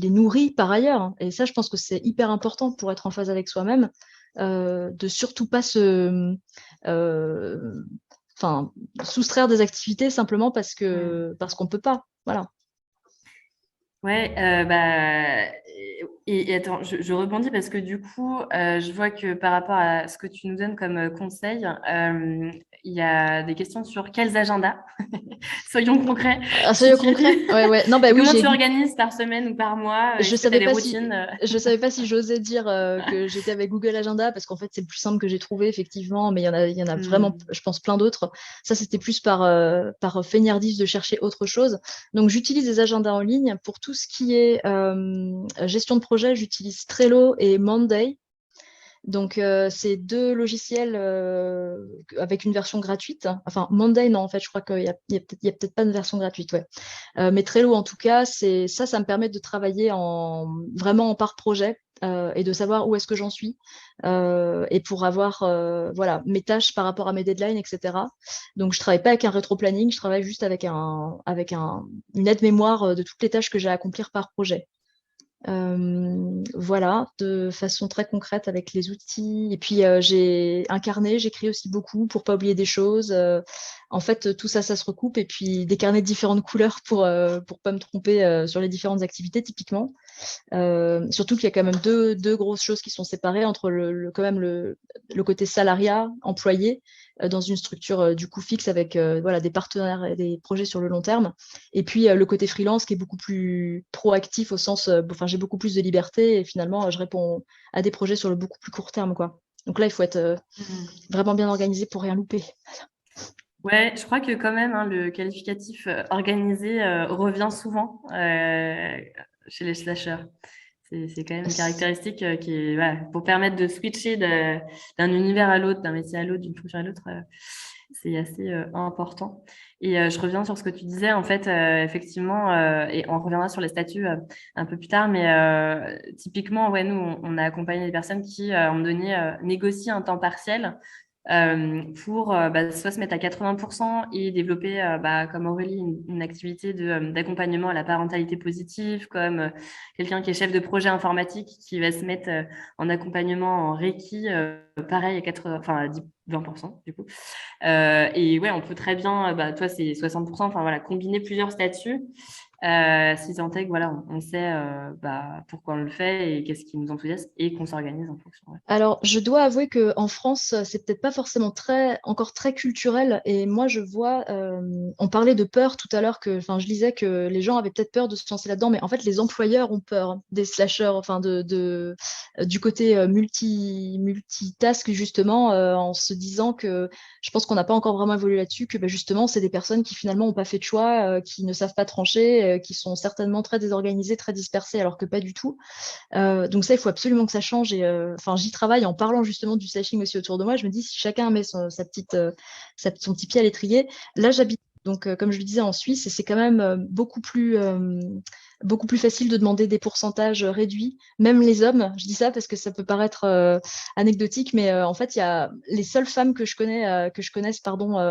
nourrit par ailleurs. Et ça, je pense que c'est hyper important pour être en phase avec soi-même, de surtout pas enfin, soustraire des activités simplement parce qu'on peut pas. Voilà. Ouais, et attends, je rebondis parce que du coup, je vois que par rapport à ce que tu nous donnes comme conseil, il y a des questions sur quels agendas. Soyons concrets. Soyons concrets. Ouais. Non, bah oui, Comment tu organises par semaine ou par mois? Je Est-ce que tu as savais des pas routines? je savais pas si j'osais dire que j'étais avec Google Agenda, parce qu'en fait, c'est le plus simple que j'ai trouvé, effectivement, mais il y en a vraiment, je pense, plein d'autres. Ça, c'était plus par fainéantise de chercher autre chose. Donc, j'utilise des agendas en ligne. Pour tout ce qui est gestion de projet, j'utilise Trello et Monday. Donc, c'est 2 logiciels avec une version gratuite. Enfin, Monday, non, en fait, je crois qu'il y a peut-être pas une version gratuite, ouais. Mais Trello, en tout cas, ça me permet de travailler vraiment en par projet et de savoir où est-ce que j'en suis et pour avoir voilà, mes tâches par rapport à mes deadlines, etc. Donc, je travaille pas avec un rétro-planning, je travaille juste avec une aide-mémoire de toutes les tâches que j'ai à accomplir par projet. Voilà, de façon très concrète avec les outils. Et puis j'ai un carnet, j'écris aussi beaucoup pour pas oublier des choses. En fait, tout ça, ça se recoupe. Et puis des carnets de différentes couleurs pour pas me tromper sur les différentes activités, typiquement. Surtout qu'il y a quand même deux grosses choses qui sont séparées entre quand même le côté salariat, employé, dans une structure du coup fixe avec voilà, des partenaires et des projets sur le long terme. Et puis le côté freelance qui est beaucoup plus proactif au sens, enfin, j'ai beaucoup plus de liberté et finalement, je réponds à des projets sur le beaucoup plus court terme, quoi. Donc là, il faut être vraiment bien organisé pour rien louper. Ouais, je crois que quand même, hein, le qualificatif organisé revient souvent chez les slashers. C'est quand même une caractéristique qui est, voilà, pour permettre de switcher d'un univers à l'autre, d'un métier à l'autre, d'une fonction à l'autre, c'est assez important. Et je reviens sur ce que tu disais, en fait, effectivement, et on reviendra sur les statuts un peu plus tard, mais typiquement, ouais, nous, on a accompagné des personnes qui, à un moment donné, négocient un temps partiel pour soit se mettre à 80% et développer, comme Aurélie, une activité d'accompagnement à la parentalité positive, comme quelqu'un qui est chef de projet informatique qui va se mettre en accompagnement en Reiki, pareil à 80, enfin à 20% du coup. Et ouais, on peut très bien, toi c'est 60%, enfin voilà, combiner plusieurs statuts. Si tant est que voilà, on sait pourquoi on le fait et qu'est-ce qui nous enthousiasme et qu'on s'organise en fonction. Ouais. Alors, je dois avouer qu'en France, c'est peut-être pas forcément encore très culturel. Et moi, je vois, on parlait de peur tout à l'heure, je disais que les gens avaient peut-être peur de se lancer là-dedans, mais en fait, les employeurs ont peur des slashers, enfin, du côté multitask, justement, en se disant que je pense qu'on n'a pas encore vraiment évolué là-dessus, que justement, c'est des personnes qui finalement n'ont pas fait de choix, qui ne savent pas trancher, qui sont certainement très désorganisées, très dispersées, alors que pas du tout. Donc ça, il faut absolument que ça change. Et j'y travaille en parlant justement du slashing aussi autour de moi. Je me dis, si chacun met son petit pied à l'étrier. Là, j'habite donc, comme je le disais, en Suisse, et c'est quand même beaucoup plus facile de demander des pourcentages réduits, même les hommes. Je dis ça parce que ça peut paraître anecdotique, mais en fait, il y a les seules femmes que je connaisse,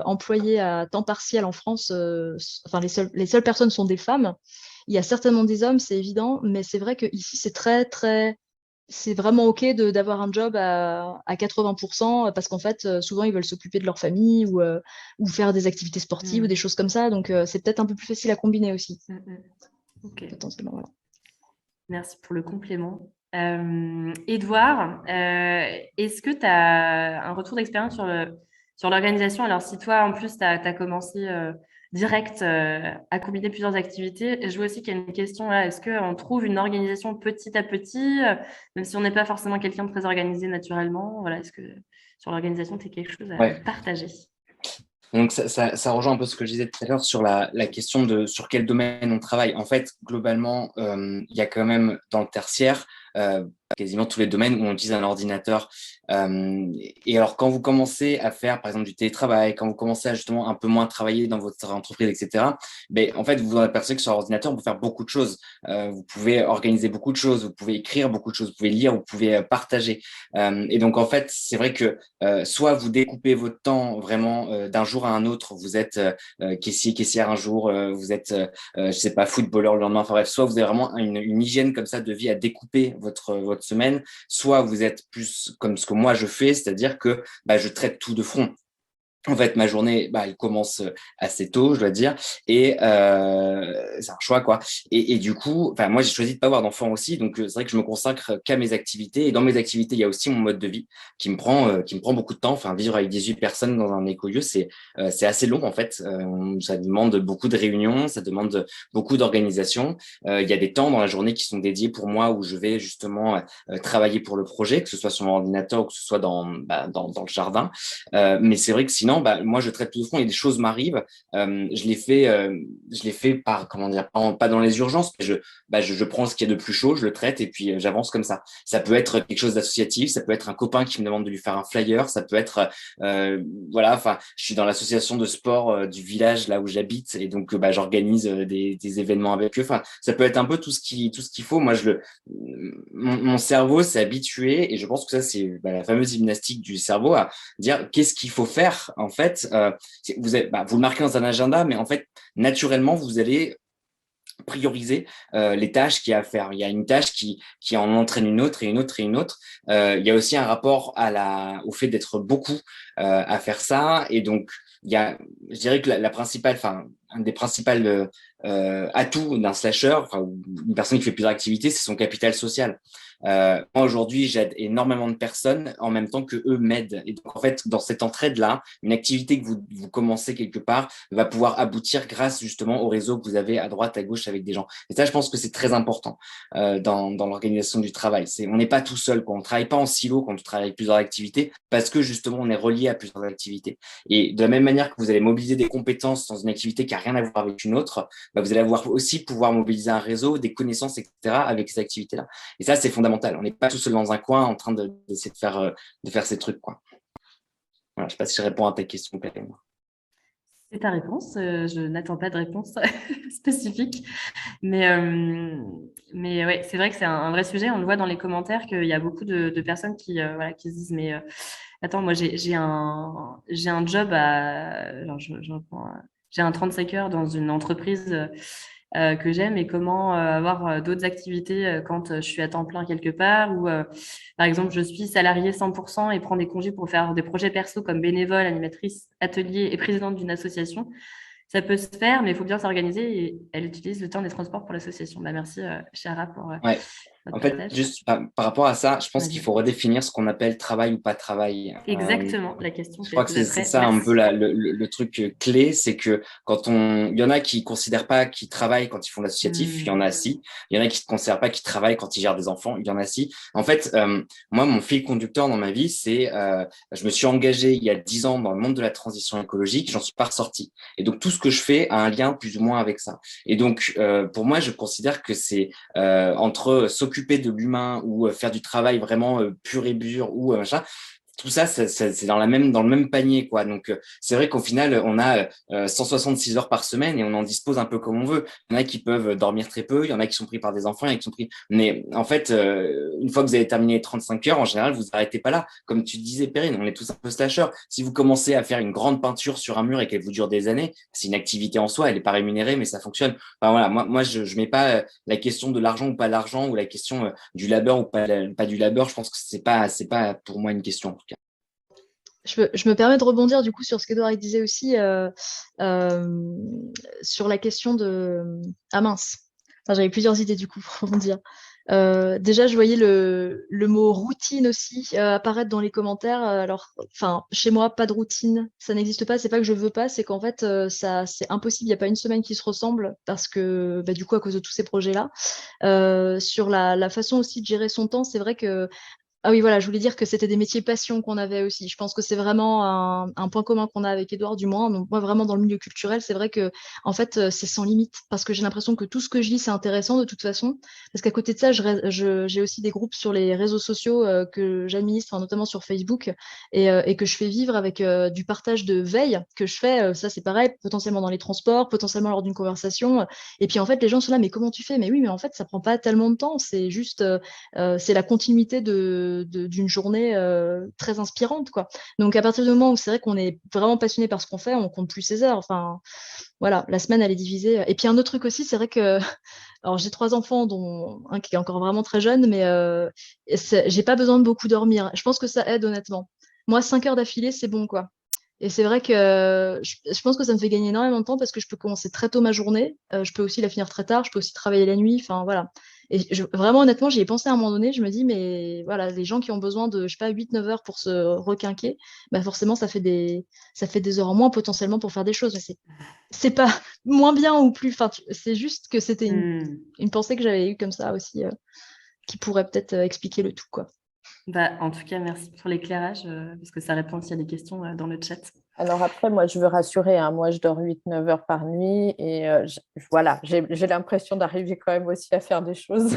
employées à temps partiel en France. Les seules personnes sont des femmes. Il y a certainement des hommes, c'est évident, mais c'est vrai qu'ici, c'est vraiment OK d'avoir un job à 80% parce qu'en fait, souvent, ils veulent s'occuper de leur famille ou faire des activités sportives ou des choses comme ça. Donc, c'est peut-être un peu plus facile à combiner aussi. OK. Potentiellement, voilà. Merci pour le complément. Édouard, est-ce que tu as un retour d'expérience sur l'organisation? Alors, si toi, en plus, tu as commencé direct à combiner plusieurs activités, je vois aussi qu'il y a une question là, est-ce qu'on trouve une organisation petit à petit, même si on n'est pas forcément quelqu'un de très organisé naturellement? Voilà, est-ce que sur l'organisation, tu as quelque chose à partager? Donc, ça rejoint un peu ce que je disais tout à l'heure sur la question de sur quel domaine on travaille. En fait, globalement, il y a quand même dans le tertiaire quasiment tous les domaines où on utilise un ordinateur. Et alors, quand vous commencez à faire, par exemple, du télétravail, quand vous commencez à justement un peu moins travailler dans votre entreprise, etc., ben, en fait, vous vous apercevez que sur l'ordinateur, on peut faire beaucoup de choses. Vous pouvez organiser beaucoup de choses, vous pouvez écrire beaucoup de choses, vous pouvez lire, vous pouvez partager. Et donc, en fait, c'est vrai que soit vous découpez votre temps vraiment d'un jour à un autre, vous êtes caissier, caissière un jour, vous êtes, je sais pas, footballeur le lendemain, enfin bref, soit vous avez vraiment une hygiène comme ça de vie à découper votre semaine, soit vous êtes plus comme ce que moi je fais, c'est-à-dire que je traite tout de front. En fait, ma journée, elle commence assez tôt, je dois dire, et c'est un choix, quoi. Et du coup, moi, j'ai choisi de pas avoir d'enfant aussi, donc c'est vrai que je me consacre qu'à mes activités. Et dans mes activités, il y a aussi mon mode de vie qui me prend beaucoup de temps. Enfin, vivre avec 18 personnes dans un écolieu, c'est assez long en fait. Ça demande beaucoup de réunions, ça demande beaucoup d'organisation. Il y a des temps dans la journée qui sont dédiés pour moi où je vais justement travailler pour le projet, que ce soit sur mon ordinateur ou que ce soit dans le jardin. Mais c'est vrai que sinon, moi, je traite tout de front et des choses m'arrivent. Je les fais par, comment dire, pas dans les urgences, mais je prends ce qu'il y a de plus chaud, je le traite et puis j'avance comme ça. Ça peut être quelque chose d'associatif, ça peut être un copain qui me demande de lui faire un flyer, ça peut être, voilà, enfin, je suis dans l'association de sport du village là où j'habite et donc j'organise des événements avec eux. Enfin, ça peut être un peu tout ce qu'il faut. Moi, mon cerveau s'est habitué et je pense que ça c'est la fameuse gymnastique du cerveau à dire qu'est-ce qu'il faut faire en fait. Vous le marquez dans un agenda, mais en fait naturellement vous allez prioriser les tâches qu'il y a à faire. Il y a une tâche qui en entraîne une autre et une autre et une autre. Il y a aussi un rapport au fait d'être beaucoup à faire ça. Et donc, je dirais que la principale, enfin, un des principaux atouts d'un slasher, enfin, une personne qui fait plusieurs activités, c'est son capital social. Moi, aujourd'hui, j'aide énormément de personnes en même temps que eux m'aident. Et donc, en fait, dans cette entraide-là, une activité que vous commencez quelque part va pouvoir aboutir grâce justement au réseau que vous avez à droite, à gauche avec des gens. Et ça, je pense que c'est très important dans l'organisation du travail. On n'est pas tout seul, quoi. On ne travaille pas en silo quand on travaille avec plusieurs activités parce que justement, on est relié à plusieurs activités. Et de la même manière que vous allez mobiliser des compétences dans une activité qui n'a rien à voir avec une autre, vous allez aussi pouvoir mobiliser un réseau, des connaissances, etc. avec ces activités-là. Et ça, c'est fondamental. On n'est pas tout seul dans un coin en train d'essayer de faire ces trucs, quoi. Voilà, je ne sais pas si je réponds à ta question, Perrine. C'est ta réponse. Je n'attends pas de réponse spécifique. Mais ouais, c'est vrai que c'est un vrai sujet. On le voit dans les commentaires qu'il y a beaucoup de personnes qui se disent, mais attends, moi, j'ai un job j'ai un 35 heures dans une entreprise que j'aime et comment avoir d'autres activités quand je suis à temps plein quelque part ou par exemple je suis salariée 100% et prends des congés pour faire des projets perso comme bénévole, animatrice, atelier et présidente d'une association. Ça peut se faire, mais il faut bien s'organiser et elle utilise le temps des transports pour l'association. Merci, Chara, pour Ouais. votre En fait, partage. juste par rapport à ça, je pense Vas-y. qu'il faut redéfinir ce qu'on appelle travail ou pas travail. Exactement, la question Je que je crois que posais c'est après. ça un peu Merci. le truc clé, c'est que il y en a qui considèrent pas qu'ils travaillent quand ils font l'associatif, il y en a si. Il y en a qui ne considèrent pas qu'ils travaillent quand ils gèrent des enfants, il y en a si. En fait, moi, mon fil conducteur dans ma vie, c'est je me suis engagé il y a 10 ans dans le monde de la transition écologique, j'en suis pas ressorti. Et donc tout ce que je fais a un lien plus ou moins avec ça. Et donc pour moi, je considère que c'est entre s'occuper de l'humain ou faire du travail vraiment pur et dur ou machin, tout ça, c'est dans le même panier, quoi. Donc, c'est vrai qu'au final, on a 166 heures par semaine et on en dispose un peu comme on veut. Il y en a qui peuvent dormir très peu, il y en a qui sont pris par des enfants, il y en a qui sont pris. Mais en fait, une fois que vous avez terminé les 35 heures, en général, vous arrêtez pas là. Comme tu disais, Perrine, on est tous un peu slasheurs. Si vous commencez à faire une grande peinture sur un mur et qu'elle vous dure des années, c'est une activité en soi, elle n'est pas rémunérée, mais ça fonctionne. Enfin, voilà, moi, je mets pas la question de l'argent ou pas l'argent ou la question du labeur ou pas du labeur. Je pense que c'est pas pour moi une question, en tout cas. Je me permets de rebondir du coup sur ce qu'Edouard disait aussi sur la question de... Ah mince, enfin, j'avais plusieurs idées du coup pour rebondir. Déjà, je voyais le mot routine aussi apparaître dans les commentaires. Alors, enfin, chez moi, pas de routine, ça n'existe pas. C'est pas que je veux pas, c'est qu'en fait, c'est impossible. Il n'y a pas une semaine qui se ressemble parce que, du coup, à cause de tous ces projets-là, sur la façon aussi de gérer son temps, c'est vrai que Ah oui, voilà, je voulais dire que c'était des métiers passion qu'on avait aussi. Je pense que c'est vraiment un point commun qu'on a avec Édouard, du moins. Donc, moi, vraiment, dans le milieu culturel, c'est vrai que, en fait, c'est sans limite. Parce que j'ai l'impression que tout ce que je lis, c'est intéressant de toute façon. Parce qu'à côté de ça, j'ai aussi des groupes sur les réseaux sociaux que j'administre, enfin, notamment sur Facebook, et que je fais vivre avec du partage de veille que je fais. Ça, c'est pareil, potentiellement dans les transports, potentiellement lors d'une conversation. Et puis, en fait, les gens sont là, mais comment tu fais? Mais oui, mais en fait, ça prend pas tellement de temps. C'est juste. C'est la continuité d'une journée très inspirante, quoi. Donc, à partir du moment où c'est vrai qu'on est vraiment passionné par ce qu'on fait, on compte plus ses heures. Enfin, voilà, la semaine, elle est divisée. Et puis, un autre truc aussi, c'est vrai que, alors, j'ai 3 enfants, dont un qui est encore vraiment très jeune, mais j'ai pas besoin de beaucoup dormir. Je pense que ça aide, honnêtement. Moi, 5 heures d'affilée, c'est bon, quoi. Et c'est vrai que je pense que ça me fait gagner énormément de temps parce que je peux commencer très tôt ma journée. Je peux aussi la finir très tard. Je peux aussi travailler la nuit. Enfin, voilà. Et vraiment, honnêtement, j'y ai pensé à un moment donné. Je me dis, mais voilà, les gens qui ont besoin de, je sais pas, 8 9 heures pour se requinquer, bah forcément, ça fait des heures en moins potentiellement pour faire des choses. Mais c'est pas moins bien ou plus. Enfin, c'est juste que c'était une pensée que j'avais eue comme ça aussi, qui pourrait peut-être expliquer le tout, quoi. Bah, en tout cas, merci pour l'éclairage, parce que ça répond aussi à des questions dans le chat. Alors après, moi, je veux rassurer, hein, moi, je dors 8 9 heures par nuit et voilà, j'ai l'impression d'arriver quand même aussi à faire des choses.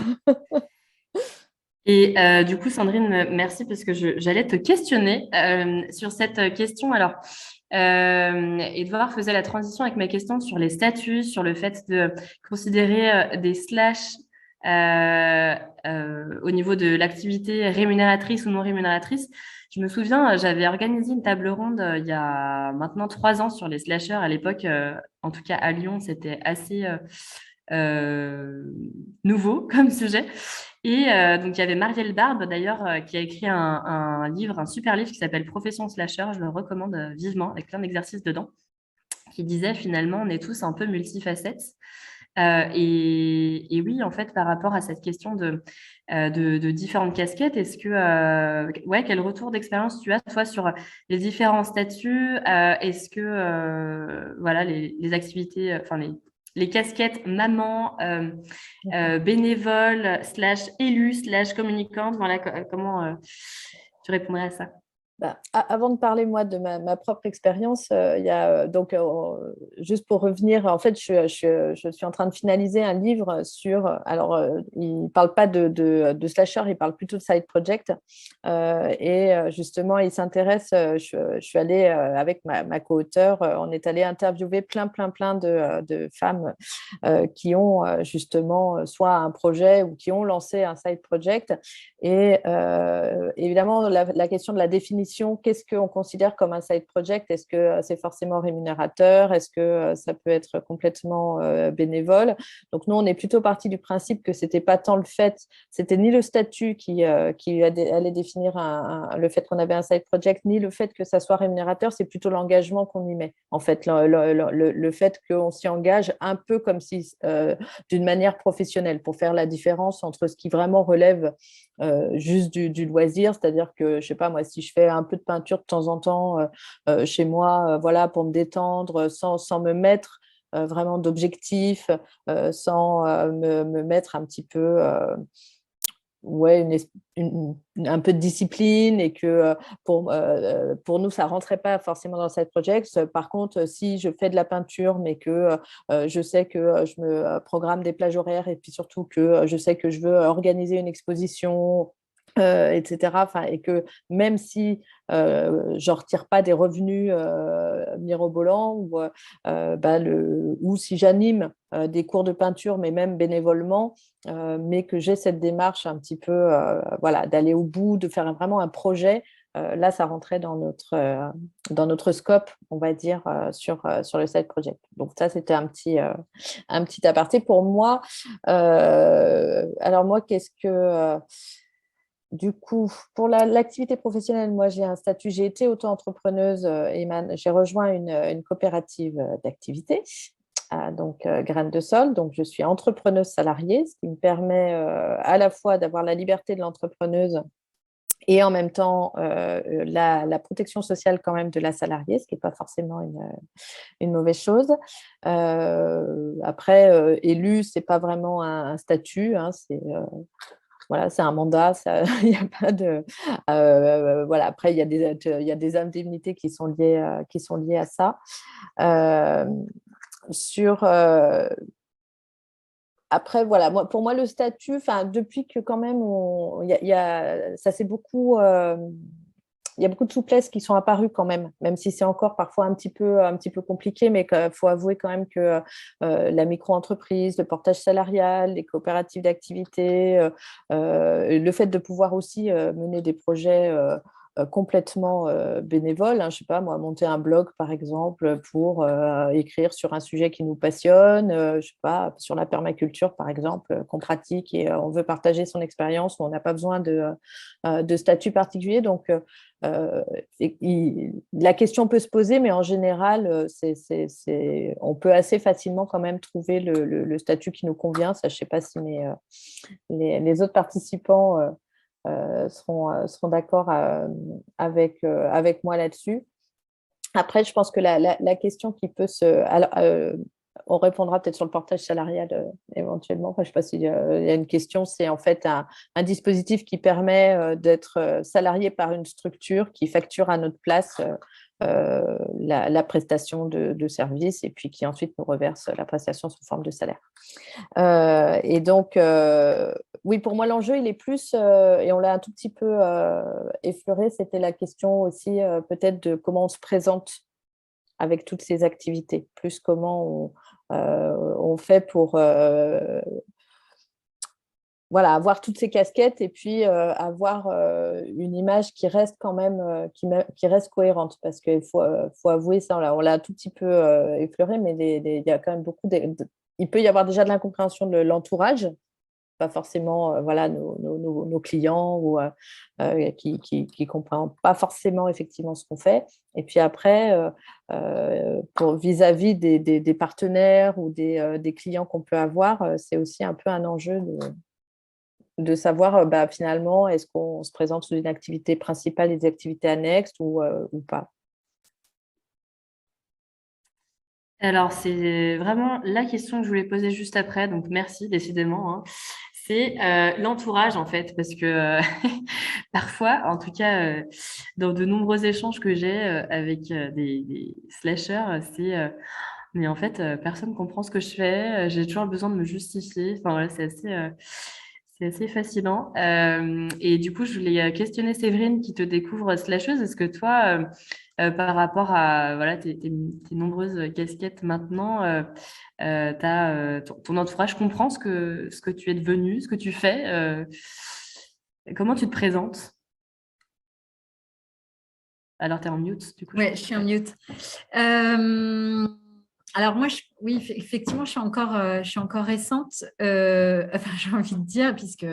Et du coup, Sandrine, merci parce que j'allais te questionner sur cette question. Alors, Edouard faisait la transition avec ma question sur les statuts, sur le fait de considérer des slash au niveau de l'activité rémunératrice ou non rémunératrice. Je me souviens, j'avais organisé une table ronde il y a maintenant 3 ans sur les slasheurs. À l'époque, en tout cas à Lyon, c'était assez nouveau comme sujet. Et donc, il y avait Marielle Barbe, d'ailleurs, qui a écrit un livre, un super livre qui s'appelle Profession Slasher. Je le recommande vivement, avec plein d'exercices dedans, qui disait finalement, on est tous un peu multifacettes. Et oui, en fait, par rapport à cette question de différentes casquettes, est-ce que, ouais, quel retour d'expérience tu as, toi, sur les différents statuts? Est-ce que, voilà, les activités, enfin, les casquettes maman, bénévole, slash élu, slash communicante, voilà, comment tu répondrais à ça? Bah, avant de parler, moi, de ma propre expérience, il y a donc, juste pour revenir, en fait, je suis en train de finaliser un livre sur, alors, il ne parle pas de slasher, il parle plutôt de side project. Et justement, il s'intéresse, je suis allée avec ma co-auteure, on est allé interviewer plein de femmes qui ont justement soit un projet ou qui ont lancé un side project. Et évidemment, la question de la définition, qu'est-ce qu'on considère comme un side project? Est-ce que c'est forcément rémunérateur? Est-ce que ça peut être complètement bénévole? Donc nous, on est plutôt parti du principe que c'était pas tant le fait, c'était ni le statut qui allait définir le fait qu'on avait un side project, ni le fait que ça soit rémunérateur, c'est plutôt l'engagement qu'on y met. En fait, le fait qu'on s'y engage un peu comme si d'une manière professionnelle pour faire la différence entre ce qui vraiment relève juste du loisir, c'est-à-dire que, je sais pas, moi, si je fais un peu de peinture de temps en temps chez moi, voilà, pour me détendre, sans me mettre vraiment d'objectifs, sans me mettre un petit peu ouais, un peu de discipline et que pour nous, ça ne rentrait pas forcément dans cette project. Par contre, si je fais de la peinture, mais que je sais que je me programme des plages horaires et puis surtout que je sais que je veux organiser une exposition, etc. Enfin, et que même si je ne retire pas des revenus mirobolants ou si j'anime des cours de peinture, mais même bénévolement, mais que j'ai cette démarche un petit peu voilà, d'aller au bout, de faire vraiment un projet. Là, ça rentrait dans notre scope, on va dire, sur le side project. Donc ça, c'était un petit aparté pour moi. Alors moi, qu'est-ce que... du coup, pour l'activité professionnelle, moi, j'ai un statut, j'ai été auto-entrepreneuse et j'ai rejoint une coopérative d'activité, donc Graines de Sol. Donc, je suis entrepreneuse salariée, ce qui me permet à la fois d'avoir la liberté de l'entrepreneuse et en même temps la protection sociale quand même de la salariée, ce qui n'est pas forcément une mauvaise chose. Après, élu, ce n'est pas vraiment un statut, hein, Voilà, c'est un mandat, il n'y a pas de… voilà, après, il y a des indemnités qui sont liées à ça. Euh, sur… Après, voilà, pour moi, le statut, depuis que quand même, ça c'est beaucoup… il y a beaucoup de souplesses qui sont apparues quand même si c'est encore parfois un petit peu compliqué, mais il faut avouer quand même que la micro-entreprise, le portage salarial, les coopératives d'activité, le fait de pouvoir aussi mener des projets complètement bénévoles, hein, je sais pas, moi, monter un blog, par exemple, pour écrire sur un sujet qui nous passionne, je sais pas, sur la permaculture, par exemple, qu'on pratique et on veut partager son expérience, où on n'a pas besoin de statut particulier. Donc, la question peut se poser, mais en général, on peut assez facilement quand même trouver le statut qui nous convient. Ça, je ne sais pas si les autres participants seront d'accord avec moi là-dessus. Après, je pense que la question qui peut se… Alors, on répondra peut-être sur le portage salarial éventuellement. Enfin, je ne sais pas s'il y a une question. C'est en fait un dispositif qui permet d'être salarié par une structure qui facture à notre place la prestation de service et puis qui ensuite nous reverse la prestation sous forme de salaire. Et donc, oui, pour moi, l'enjeu, il est plus, et on l'a un tout petit peu effleuré, c'était la question aussi peut-être de comment on se présente avec toutes ces activités, plus comment on fait pour voilà, avoir toutes ces casquettes et puis avoir une image qui reste quand même qui reste cohérente, parce qu'il faut avouer ça, on l'a un tout petit peu effleuré, mais il y a quand même il peut y avoir déjà de l'incompréhension de l'entourage, pas forcément voilà, nos clients ou qui ne comprennent pas forcément effectivement ce qu'on fait. Et puis après, vis-à-vis des partenaires ou des clients qu'on peut avoir, c'est aussi un peu un enjeu de savoir finalement, est-ce qu'on se présente sous une activité principale et des activités annexes ou pas. Alors, c'est vraiment la question que je voulais poser juste après, donc merci décidément, hein. C'est l'entourage en fait, parce que parfois, en tout cas, dans de nombreux échanges que j'ai avec des slashers, mais en fait, personne ne comprend ce que je fais, j'ai toujours besoin de me justifier. Enfin, voilà, c'est assez fascinant. Et du coup, je voulais questionner Séverine qui te découvre slasheuse. Est-ce que toi, par rapport à voilà, tes nombreuses casquettes maintenant, ton entourage comprend ce que tu es devenue, ce que tu fais, comment tu te présentes? Alors, tu es en mute, du coup. Ouais, je suis en mute. Alors moi, oui, effectivement, je suis encore récente. Enfin, j'ai envie de dire, puisque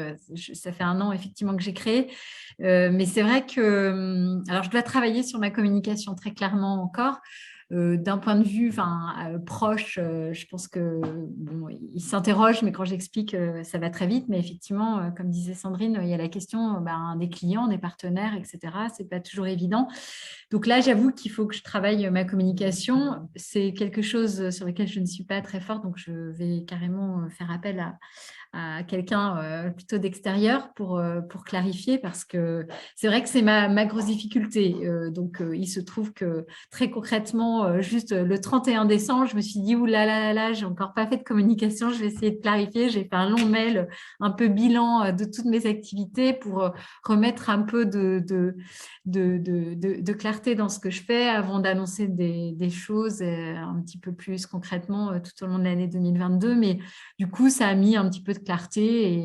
ça fait 1 an effectivement que j'ai créé. Mais c'est vrai que, alors je dois travailler sur ma communication très clairement encore. D'un point de vue proche, je pense que bon, il s'interroge, mais quand j'explique, ça va très vite. Mais effectivement, comme disait Sandrine, il y a la question des clients, des partenaires, etc. C'est pas toujours évident. Donc là, j'avoue qu'il faut que je travaille ma communication. C'est quelque chose sur lequel je ne suis pas très forte, donc je vais carrément faire appel à quelqu'un plutôt d'extérieur pour clarifier, parce que c'est vrai que c'est ma grosse difficulté. Donc, il se trouve que très concrètement, juste le 31 décembre, je me suis dit, ouh là là là, j'ai encore pas fait de communication, je vais essayer de clarifier. J'ai fait un long mail, un peu bilan de toutes mes activités pour remettre un peu de clarté dans ce que je fais avant d'annoncer des choses un petit peu plus concrètement tout au long de l'année 2022. Mais du coup, ça a mis un petit peu de clarté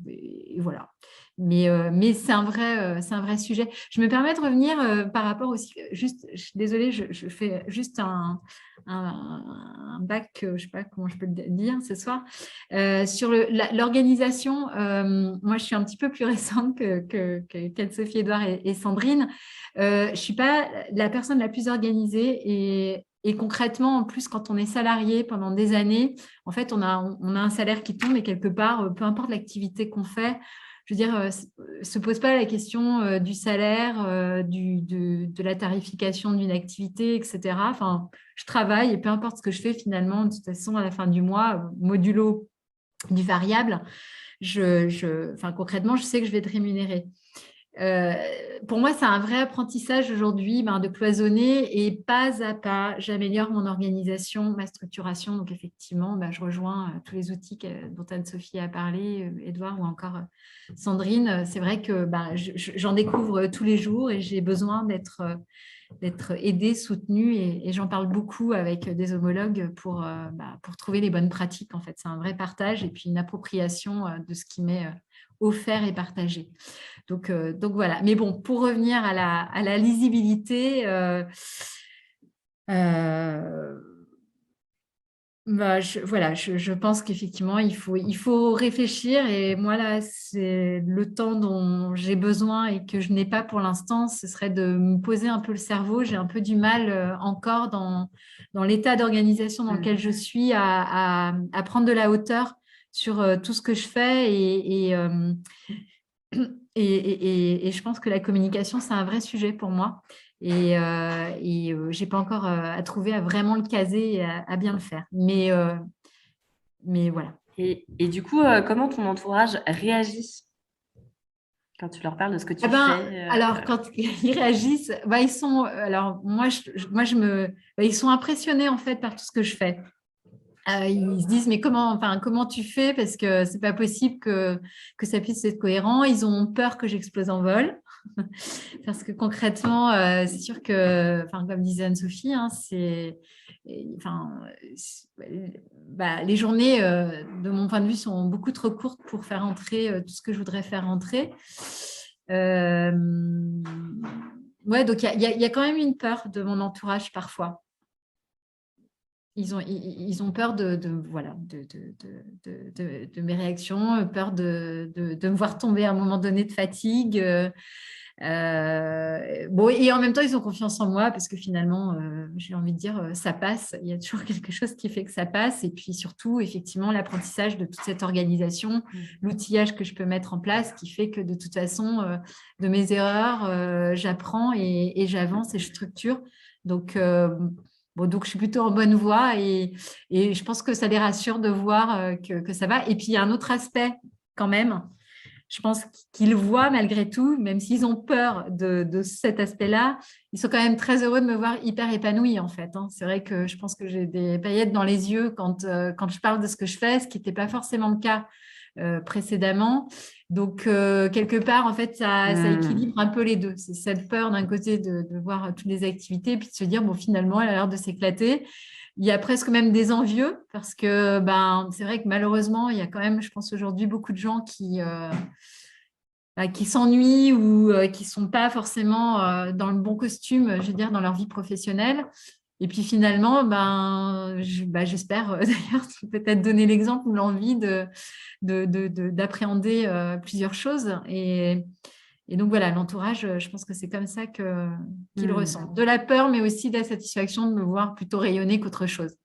et voilà. Mais c'est un vrai sujet. Je me permets de revenir par rapport aussi, juste, je suis désolée, je fais juste un bac, je ne sais pas comment je peux le dire ce soir, sur l'organisation. Moi, je suis un petit peu plus récente qu'Anne-Sophie Edouard et Sandrine. Je ne suis pas la personne la plus organisée et concrètement, en plus, quand on est salarié pendant des années, en fait, on a un salaire qui tombe et quelque part, peu importe l'activité qu'on fait, je veux dire, se pose pas la question du salaire, de la tarification d'une activité, etc. Enfin, je travaille et peu importe ce que je fais finalement, de toute façon, à la fin du mois, modulo du variable, concrètement, je sais que je vais être rémunérée. Pour moi, c'est un vrai apprentissage aujourd'hui de cloisonner et pas à pas, j'améliore mon organisation, ma structuration. Donc, effectivement, je rejoins tous les outils dont Anne-Sophie a parlé, Édouard ou encore Sandrine. C'est vrai que j'en découvre tous les jours et j'ai besoin d'être aidée, soutenue et j'en parle beaucoup avec des homologues pour trouver les bonnes pratiques. En fait, c'est un vrai partage et puis une appropriation de ce qui m'est offert et partagé. Donc voilà. Mais bon, pour revenir à la lisibilité, je pense qu'effectivement, il faut réfléchir. Et moi, là, c'est le temps dont j'ai besoin et que je n'ai pas pour l'instant, ce serait de me poser un peu le cerveau. J'ai un peu du mal encore dans l'état d'organisation dans lequel je suis à prendre de la hauteur sur tout ce que je fais et je pense que la communication, c'est un vrai sujet pour moi. Et je n'ai pas encore à trouver à vraiment le caser et à bien le faire. Mais voilà. Et du coup, comment ton entourage réagit quand tu leur parles de ce que tu fais Alors, quand ils réagissent, ils sont. Alors, ils sont impressionnés en fait par tout ce que je fais. Ils se disent mais comment tu fais parce que c'est pas possible que ça puisse être cohérent. Ils ont peur que j'explose en vol parce que concrètement c'est sûr que comme disait Anne-Sophie les journées de mon point de vue sont beaucoup trop courtes pour faire entrer tout ce que je voudrais faire entrer. Donc il y a quand même une peur de mon entourage parfois. Ils ont peur de mes réactions, peur de me voir tomber à un moment donné de fatigue. Et en même temps, ils ont confiance en moi parce que finalement, j'ai envie de dire, ça passe. Il y a toujours quelque chose qui fait que ça passe. Et puis surtout, effectivement, l'apprentissage de toute cette organisation, l'outillage que je peux mettre en place qui fait que de toute façon, de mes erreurs, j'apprends et j'avance et je structure. Donc, donc, je suis plutôt en bonne voie et je pense que ça les rassure de voir que ça va. Et puis, il y a un autre aspect quand même. Je pense qu'ils voient malgré tout, même s'ils ont peur de cet aspect-là, ils sont quand même très heureux de me voir hyper épanouie en fait. C'est vrai que je pense que j'ai des paillettes dans les yeux quand je parle de ce que je fais, ce qui n'était pas forcément le cas précédemment. Donc, quelque part, en fait, ça équilibre un peu les deux. C'est cette peur d'un côté de voir toutes les activités, puis de se dire, bon, finalement, elle a l'air de s'éclater. Il y a presque même des envieux, parce que c'est vrai que malheureusement, il y a quand même, je pense aujourd'hui, beaucoup de gens qui s'ennuient ou qui ne sont pas forcément dans le bon costume, je veux dire, dans leur vie professionnelle. Et puis finalement, j'espère d'ailleurs peut-être donner l'exemple ou l'envie d'appréhender plusieurs choses. Et donc voilà, l'entourage, je pense que c'est comme ça qu'il ressent. De la peur, mais aussi de la satisfaction de me voir plutôt rayonner qu'autre chose.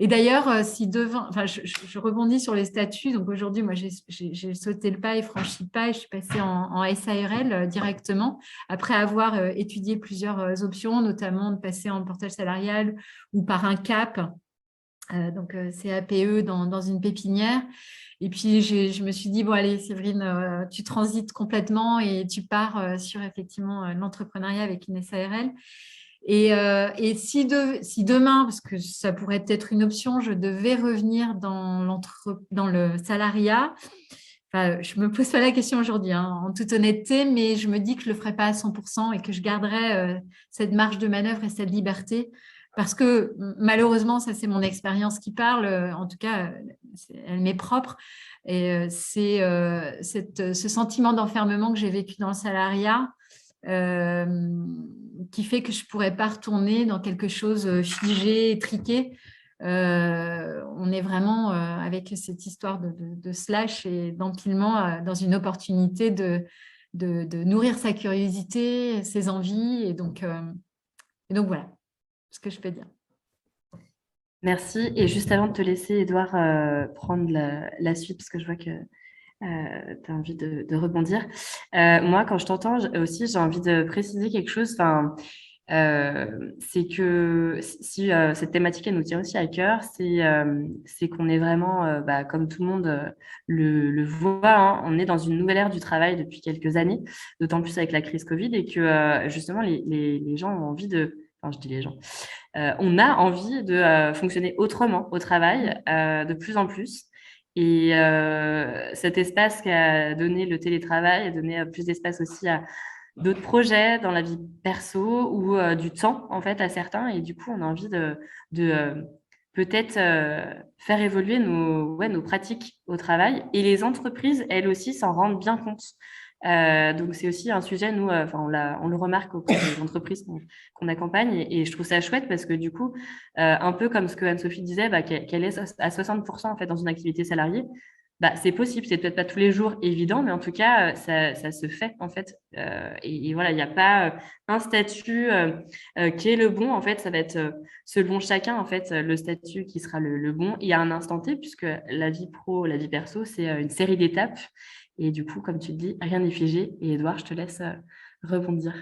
Et d'ailleurs, je rebondis sur les statuts. Donc aujourd'hui, moi, j'ai sauté le pas et franchi le pas et je suis passée en SARL directement après avoir étudié plusieurs options, notamment de passer en portage salarial ou par un CAP, donc CAPE dans une pépinière. Et puis, je me suis dit, bon, allez, Séverine, tu transites complètement et tu pars sur effectivement l'entrepreneuriat avec une SARL. Et si demain, parce que ça pourrait être une option, je devais revenir dans le salariat, je ne me pose pas la question aujourd'hui, en toute honnêteté, mais je me dis que je ne le ferai pas à 100% et que je garderai cette marge de manœuvre et cette liberté. Parce que malheureusement, ça c'est mon expérience qui parle, en tout cas, elle m'est propre. Et c'est ce sentiment d'enfermement que j'ai vécu dans le salariat qui fait que je ne pourrais pas retourner dans quelque chose figé, étriqué. On est vraiment avec cette histoire de slash et d'empilement dans une opportunité de nourrir sa curiosité, ses envies. Et donc voilà ce que je peux dire. Merci. Et juste avant de te laisser, Édouard, prendre la suite, parce que je vois que tu as envie de rebondir. Moi, quand je t'entends aussi, j'ai envie de préciser quelque chose. c'est que si cette thématique elle nous tient aussi à cœur, c'est qu'on est vraiment, comme tout le monde le voit, hein, on est dans une nouvelle ère du travail depuis quelques années, d'autant plus avec la crise Covid, et que justement les gens ont envie enfin je dis les gens, on a envie de fonctionner autrement au travail de plus en plus. Et cet espace qu'a donné le télétravail a donné plus d'espace aussi à d'autres projets dans la vie perso ou du temps en fait à certains. Et du coup, on a envie de peut-être faire évoluer nos pratiques au travail. Et les entreprises, elles aussi, s'en rendent bien compte. Donc, c'est aussi un sujet, nous, on le remarque auprès des entreprises qu'on accompagne et je trouve ça chouette parce que du coup, un peu comme ce que Anne-Sophie disait, qu'elle est à 60% en fait dans une activité salariée, c'est possible, c'est peut-être pas tous les jours évident, mais en tout cas, ça se fait en fait. Et voilà, il n'y a pas un statut qui est le bon. En fait, ça va être selon chacun en fait le statut qui sera le bon. Il y a un instant T puisque la vie pro, la vie perso, c'est une série d'étapes. Et du coup, comme tu te dis, rien n'est figé. Et Edouard, je te laisse rebondir.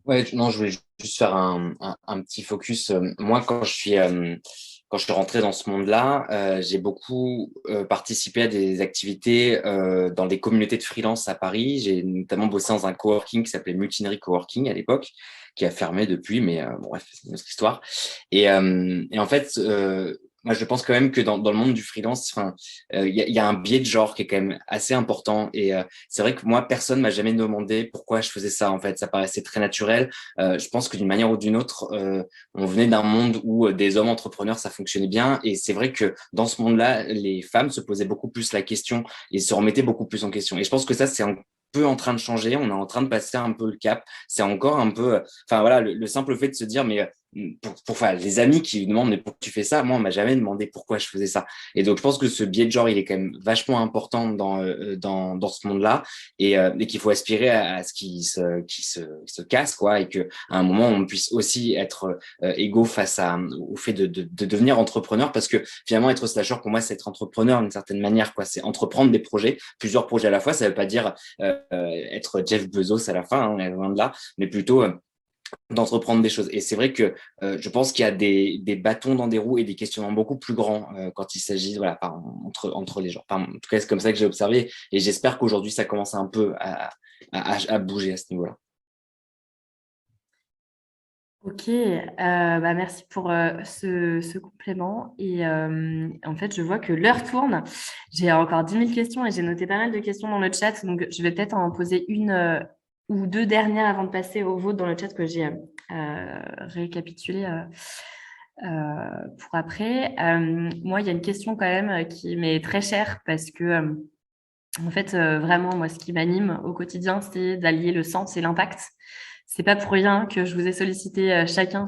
Ouais, non, je voulais juste faire un petit focus. Moi, quand je suis rentré dans ce monde-là, j'ai beaucoup participé à des activités dans des communautés de freelance à Paris. J'ai notamment bossé dans un coworking qui s'appelait Mutinerie Coworking à l'époque, qui a fermé depuis, mais bon, bref, c'est une autre histoire. Et en fait, moi, je pense quand même que dans le monde du freelance, il y a un biais de genre qui est quand même assez important. Et c'est vrai que moi, personne m'a jamais demandé pourquoi je faisais ça. En fait, ça paraissait très naturel. Je pense que d'une manière ou d'une autre, on venait d'un monde où des hommes entrepreneurs, ça fonctionnait bien. Et c'est vrai que dans ce monde-là, les femmes se posaient beaucoup plus la question et se remettaient beaucoup plus en question. Et je pense que ça, c'est un peu en train de changer. On est en train de passer un peu le cap. C'est encore un peu, enfin voilà, le simple fait de se dire, mais enfin, les amis qui demandent mais pourquoi tu fais ça, moi on m'a jamais demandé pourquoi je faisais ça. Et donc je pense que ce biais de genre il est quand même vachement important dans ce monde-là et qu'il faut aspirer à ce qui se casse quoi et que à un moment on puisse aussi être égaux face au fait de devenir entrepreneur parce que finalement être slasher pour moi c'est être entrepreneur d'une certaine manière quoi, c'est entreprendre des projets, plusieurs projets à la fois. Ça veut pas dire être Jeff Bezos à la fin, hein, loin de là, mais plutôt d'entreprendre des choses. Et c'est vrai que je pense qu'il y a des bâtons dans des roues et des questionnements beaucoup plus grands quand il s'agit voilà, entre les gens. En tout cas, c'est comme ça que j'ai observé et j'espère qu'aujourd'hui, ça commence un peu à bouger à ce niveau-là. Ok, merci pour ce complément. Et en fait, je vois que l'heure tourne. J'ai encore 10 000 questions et j'ai noté pas mal de questions dans le chat. Donc, je vais peut-être en poser une ou deux dernières avant de passer au vôtre dans le chat que j'ai récapitulé pour après. Moi, il y a une question quand même qui m'est très chère parce que, en fait, vraiment, moi, ce qui m'anime au quotidien, c'est d'allier le sens et l'impact. C'est pas pour rien que je vous ai sollicité chacune,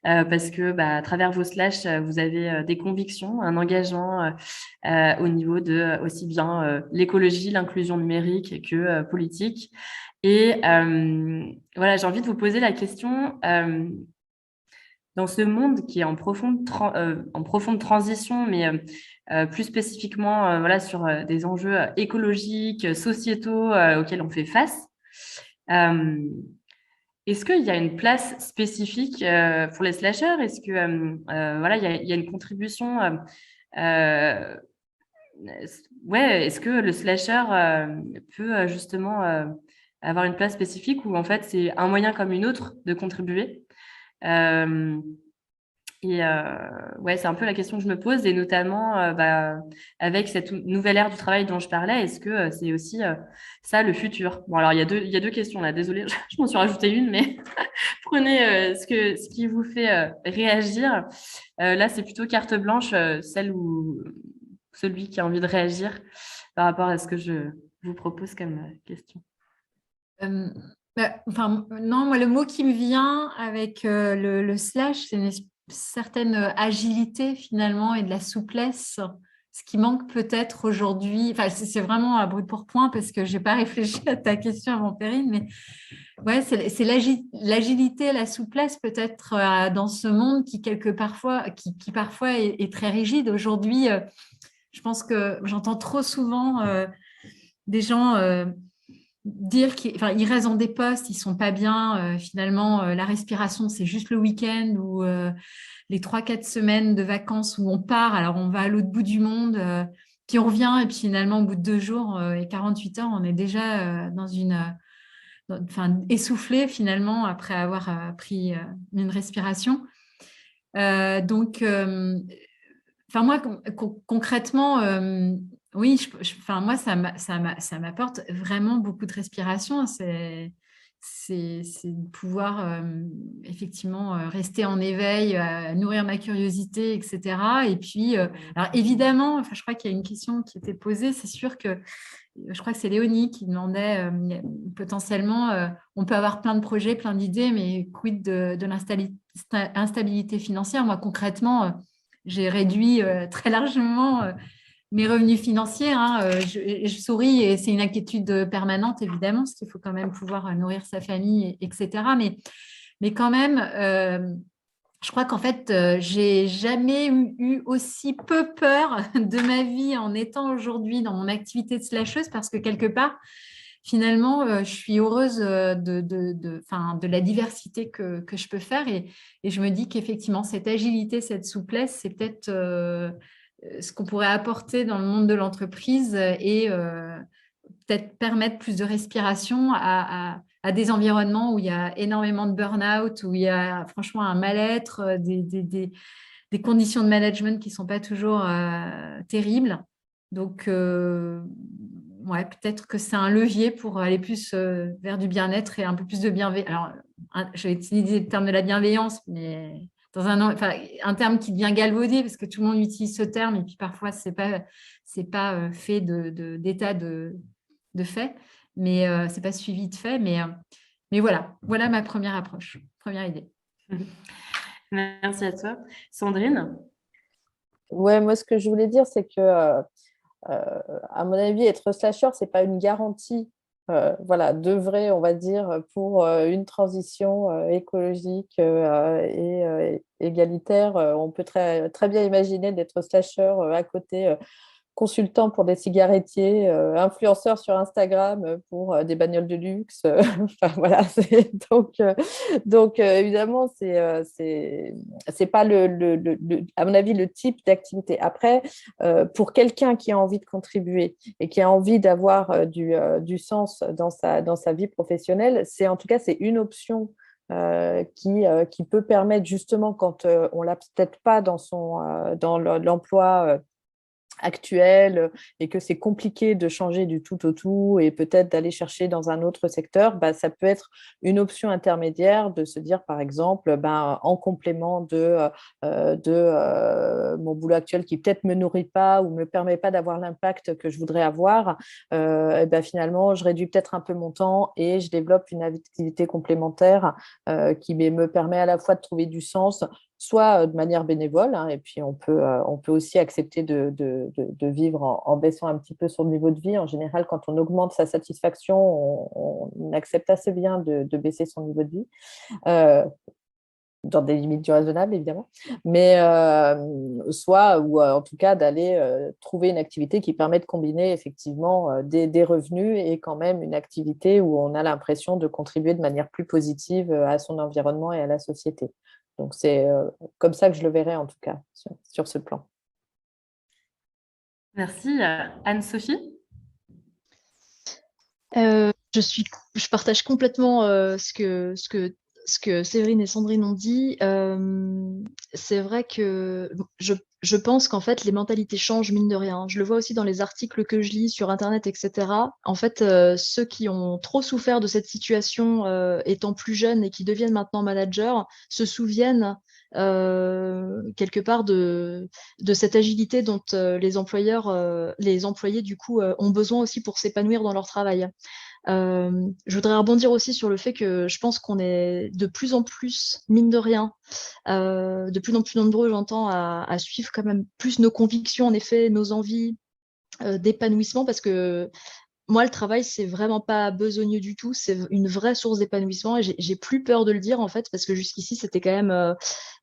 parce que à travers vos slash, vous avez des convictions, un engagement au niveau de aussi bien l'écologie, l'inclusion numérique que politique. Et voilà, j'ai envie de vous poser la question, dans ce monde qui est en profonde transition, mais plus spécifiquement voilà, sur des enjeux écologiques, sociétaux auxquels on fait face. Est-ce qu'il y a une place spécifique pour les slashers? Est-ce que voilà, il y a une contribution ouais, est-ce que le slasher peut justement avoir une place spécifique ou en fait c'est un moyen comme une autre de contribuer? Et ouais, c'est un peu la question que je me pose, et notamment avec cette nouvelle ère du travail dont je parlais, est-ce que c'est aussi ça le futur? Bon, alors il y a deux questions là, désolée, je m'en suis rajouté une, mais prenez ce qui vous fait réagir. Là, c'est plutôt carte blanche, celle ou celui qui a envie de réagir par rapport à ce que je vous propose comme question. Non, moi, le mot qui me vient avec le slash, c'est une certaine agilité finalement et de la souplesse, ce qui manque peut-être aujourd'hui. Enfin, c'est vraiment à brûle pour point parce que je n'ai pas réfléchi à ta question avant, Perrine, mais ouais, c'est l'agilité, la souplesse peut-être dans ce monde qui parfois est très rigide. Aujourd'hui, je pense que j'entends trop souvent des gens dire qu'ils restent dans des postes, ils ne sont pas bien. Finalement, la respiration, c'est juste le week-end ou les 3-4 semaines de vacances où on part, alors on va à l'autre bout du monde, puis on revient, et puis finalement, au bout de 2 jours et 48 heures, on est déjà essoufflé finalement après avoir pris une respiration. Donc, moi, concrètement, oui, moi, ça m'apporte vraiment beaucoup de respiration. C'est de pouvoir effectivement rester en éveil, nourrir ma curiosité, etc. Et puis, alors évidemment, je crois qu'il y a une question qui était posée. C'est sûr que je crois que c'est Léonie qui demandait potentiellement, on peut avoir plein de projets, plein d'idées, mais quid de l'instabilité financière? Moi, concrètement, j'ai réduit très largement mes revenus financiers. Je souris et c'est une inquiétude permanente, évidemment, parce qu'il faut quand même pouvoir nourrir sa famille, etc. Mais quand même, je crois qu'en fait, j'ai jamais eu aussi peu peur de ma vie en étant aujourd'hui dans mon activité de slasheuse, parce que quelque part, finalement, je suis heureuse de la diversité que je peux faire, et je me dis qu'effectivement, cette agilité, cette souplesse, c'est peut-être ce qu'on pourrait apporter dans le monde de l'entreprise, et peut-être permettre plus de respiration à des environnements où il y a énormément de burn-out, où il y a franchement un mal-être, des conditions de management qui ne sont pas toujours terribles. Donc, ouais, peut-être que c'est un levier pour aller plus vers du bien-être et un peu plus de bienveillance. Alors, je vais utiliser le terme de la bienveillance, mais dans un terme qui devient galvaudé, parce que tout le monde utilise ce terme, et puis parfois, ce n'est pas fait d'état de fait, mais ce n'est pas suivi de fait. Mais voilà ma première approche, première idée. Merci à toi. Sandrine? Ouais, moi, ce que je voulais dire, c'est que, à mon avis, être slasher, ce n'est pas une garantie d'œuvrer, on va dire, pour une transition écologique et égalitaire. On peut très, très bien imaginer d'être slasher à côté consultant pour des cigarettiers, influenceur sur Instagram pour des bagnoles de luxe. Enfin, voilà. Donc évidemment, c'est pas à mon avis, le type d'activité. Après, pour quelqu'un qui a envie de contribuer et qui a envie d'avoir du sens dans sa vie professionnelle, en tout cas, c'est une option qui peut permettre justement, quand on l'a peut-être pas dans l'emploi actuel et que c'est compliqué de changer du tout au tout et peut-être d'aller chercher dans un autre secteur, ça peut être une option intermédiaire de se dire, par exemple, en complément de mon boulot actuel qui peut-être me nourrit pas ou me permet pas d'avoir l'impact que je voudrais avoir, finalement, je réduis peut-être un peu mon temps et je développe une activité complémentaire qui me permet à la fois de trouver du sens, soit de manière bénévole, et puis on peut aussi accepter de vivre en baissant un petit peu son niveau de vie. En général, quand on augmente sa satisfaction, on accepte assez bien de baisser son niveau de vie, dans des limites du raisonnable, évidemment, mais ou en tout cas d'aller trouver une activité qui permet de combiner effectivement des revenus et quand même une activité où on a l'impression de contribuer de manière plus positive à son environnement et à la société. Donc, c'est comme ça que je le verrai, en tout cas, sur ce plan. Merci. Anne-Sophie? Je partage complètement ce que Séverine et Sandrine ont dit. C'est vrai que je pense qu'en fait, les mentalités changent, mine de rien. Je le vois aussi dans les articles que je lis sur Internet, etc. En fait, ceux qui ont trop souffert de cette situation étant plus jeunes et qui deviennent maintenant managers se souviennent quelque part de cette agilité dont les employés du coup ont besoin aussi pour s'épanouir dans leur travail. Je voudrais rebondir aussi sur le fait que je pense qu'on est de plus en plus, mine de rien, de plus en plus nombreux, j'entends, à suivre quand même plus nos convictions, en effet, nos envies d'épanouissement, parce que moi, le travail, c'est vraiment pas besogneux du tout. C'est une vraie source d'épanouissement et j'ai plus peur de le dire, en fait, parce que jusqu'ici, c'était quand même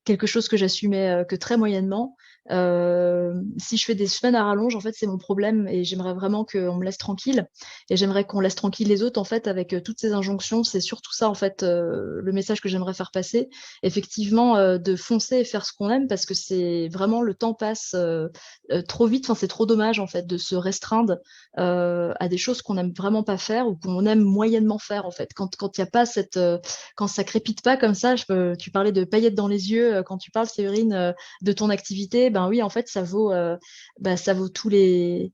quelque chose que j'assumais que très moyennement. Si je fais des semaines à rallonge, en fait, c'est mon problème et j'aimerais vraiment qu'on me laisse tranquille et j'aimerais qu'on laisse tranquille les autres, en fait, avec toutes ces injonctions. C'est surtout ça, en fait, le message que j'aimerais faire passer. Effectivement, de foncer et faire ce qu'on aime parce que c'est vraiment le temps passe trop vite. Enfin, c'est trop dommage, en fait, de se restreindre à des choses qu'on n'aime vraiment pas faire ou qu'on aime moyennement faire, en fait. Quand il y a pas quand ça crépite pas comme ça, tu parlais de paillettes dans les yeux quand tu parles, Séverine, de ton activité, ben oui, en fait, ça vaut toutes les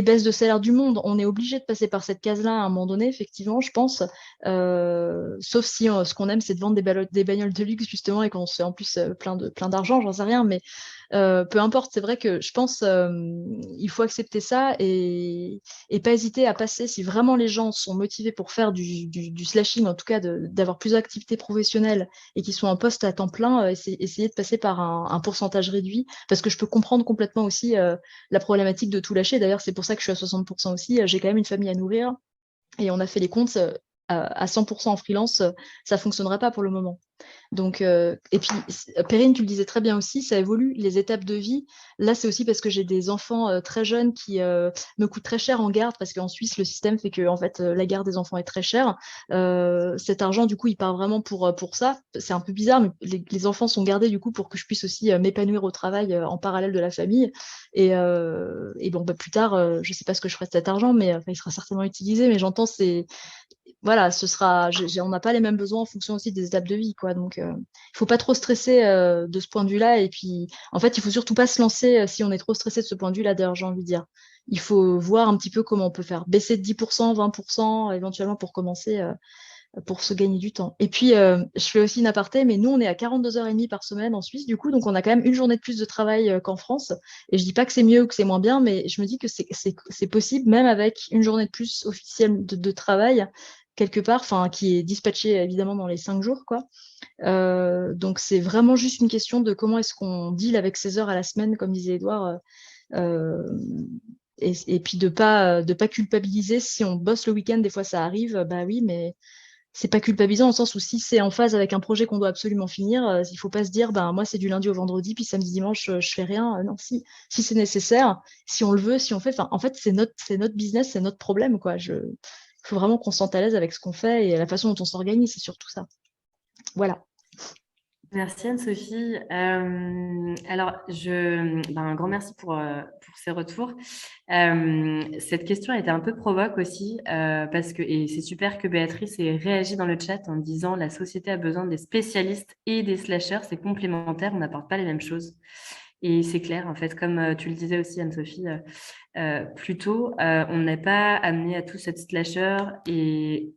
baisses de salaire du monde. On est obligé de passer par cette case-là à un moment donné, effectivement, je pense. Sauf si ce qu'on aime, c'est de vendre des bagnoles de luxe, justement, et qu'on se fait en plus plein d'argent, j'en sais rien, mais peu importe, c'est vrai que je pense il faut accepter ça et pas hésiter à passer, si vraiment les gens sont motivés pour faire du slashing, en tout cas d'avoir plusieurs activités professionnelles et qui sont en poste à temps plein, essayer de passer par un pourcentage réduit, parce que je peux comprendre complètement aussi la problématique de tout lâcher. D'ailleurs, c'est pour ça que je suis à 60% aussi. J'ai quand même une famille à nourrir et on a fait les comptes à 100% en freelance, ça fonctionnerait pas pour le moment. Donc, et puis, Perrine, tu le disais très bien aussi, ça évolue, les étapes de vie. Là, c'est aussi parce que j'ai des enfants très jeunes qui me coûtent très cher en garde, parce qu'en Suisse, le système fait que en fait, la garde des enfants est très chère. Cet argent, du coup, il part vraiment pour ça. C'est un peu bizarre, mais les enfants sont gardés, du coup, pour que je puisse aussi m'épanouir au travail en parallèle de la famille. Et bon, bah, plus tard, je sais pas ce que je ferai de cet argent, mais enfin, il sera certainement utilisé. Mais j'entends, voilà, on n'a pas les mêmes besoins en fonction aussi des étapes de vie, quoi. Donc, il faut pas trop stresser de ce point de vue-là. Et puis, en fait, il faut surtout pas se lancer si on est trop stressé de ce point de vue-là, d'ailleurs, j'ai envie de dire. Il faut voir un petit peu comment on peut faire baisser de 10%, 20%, éventuellement pour commencer, pour se gagner du temps. Et puis, je fais aussi une aparté, mais nous, on est à 42h30 par semaine en Suisse, du coup, donc on a quand même une journée de plus de travail qu'en France. Et je dis pas que c'est mieux ou que c'est moins bien, mais je me dis que c'est possible, même avec une journée de plus officielle de travail, quelque part, enfin, qui est dispatchée évidemment dans les 5 jours, quoi. Donc, c'est vraiment juste une question de comment est-ce qu'on deal avec ces heures à la semaine, comme disait Edouard. Euh, et puis de pas culpabiliser si on bosse le week-end, des fois ça arrive, bah oui, mais c'est pas culpabilisant au sens où si c'est en phase avec un projet qu'on doit absolument finir, il faut pas se dire ben moi c'est du lundi au vendredi puis samedi dimanche je fais rien. Non, si c'est nécessaire, si on le veut, si on fait, enfin en fait c'est notre business, c'est notre problème quoi. Il faut vraiment qu'on se sente à l'aise avec ce qu'on fait et la façon dont on s'organise, c'est surtout ça. Voilà. Merci Anne-Sophie. Alors, un grand merci pour ces retours. Cette question a été un peu provoque aussi, parce que, et c'est super que Béatrice ait réagi dans le chat en disant la société a besoin des spécialistes et des slashers, c'est complémentaire, on n'apporte pas les mêmes choses. Et c'est clair, en fait, comme tu le disais aussi, Anne-Sophie, plus tôt, on n'est pas amené à tous être slasher et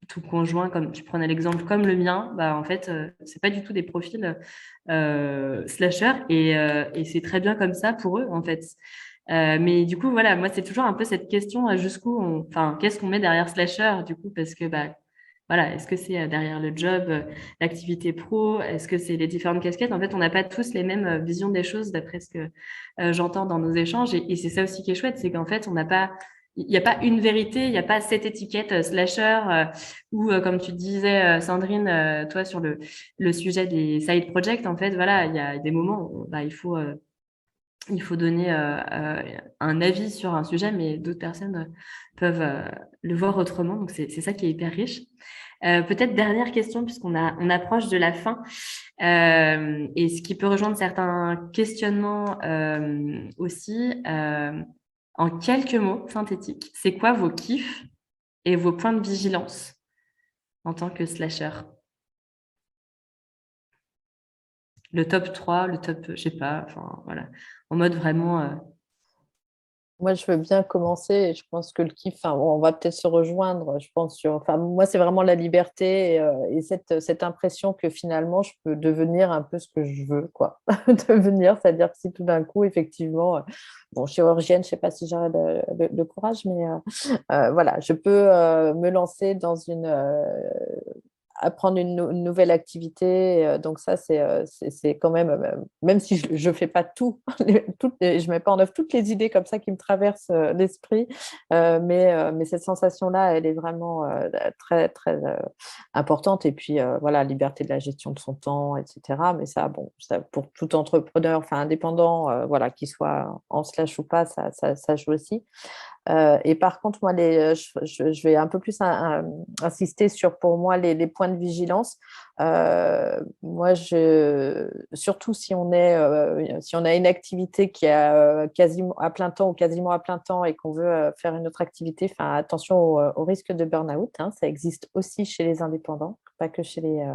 tout conjoint, comme tu prenais l'exemple, comme le mien, bah, en fait, c'est pas du tout des profils slasher et c'est très bien comme ça pour eux, en fait. Mais du coup, voilà, moi, c'est toujours un peu cette question enfin, qu'est-ce qu'on met derrière slasher, du coup, parce que, bah, voilà, est-ce que c'est derrière le job, l'activité pro, est-ce que c'est les différentes casquettes? En fait, on n'a pas tous les mêmes visions des choses, d'après ce que j'entends dans nos échanges. Et c'est ça aussi qui est chouette, c'est qu'en fait, il n'y a pas une vérité, il n'y a pas cette étiquette slasher ou comme tu disais, Sandrine, toi sur le sujet des side projects, en fait, voilà, il y a des moments où bah, il faut donner un avis sur un sujet, mais d'autres personnes peuvent le voir autrement. Donc, c'est ça qui est hyper riche. Peut-être dernière question, on approche de la fin, et ce qui peut rejoindre certains questionnements aussi. En quelques mots synthétiques, c'est quoi vos kiffs et vos points de vigilance en tant que slasher? Le top 3, le top, je sais pas, enfin voilà, en mode vraiment. Moi, je veux bien commencer et je pense que le kiff, enfin, on va peut-être se rejoindre, je pense, enfin, moi, c'est vraiment la liberté et cette impression que finalement, je peux devenir un peu ce que je veux, quoi. Devenir, c'est-à-dire que si tout d'un coup, effectivement, bon, chirurgienne, je ne sais pas si j'aurai le courage, mais voilà, je peux me lancer dans apprendre une nouvelle activité. Donc ça, c'est quand même si je ne fais pas tout, je ne mets pas en œuvre toutes les idées comme ça qui me traversent l'esprit, mais cette sensation-là, elle est vraiment très, très importante. Et puis, voilà, liberté de la gestion de son temps, etc. Mais ça, bon, ça, pour tout entrepreneur, enfin indépendant, voilà, qu'il soit en slash ou pas, ça joue aussi. Et par contre, moi, je vais un peu plus insister sur, pour moi, les points de vigilance. Moi, surtout si on a une activité qui est quasiment à plein temps ou quasiment à plein temps et qu'on veut faire une autre activité, attention au risque de burn-out. Hein, ça existe aussi chez les indépendants, pas que chez les...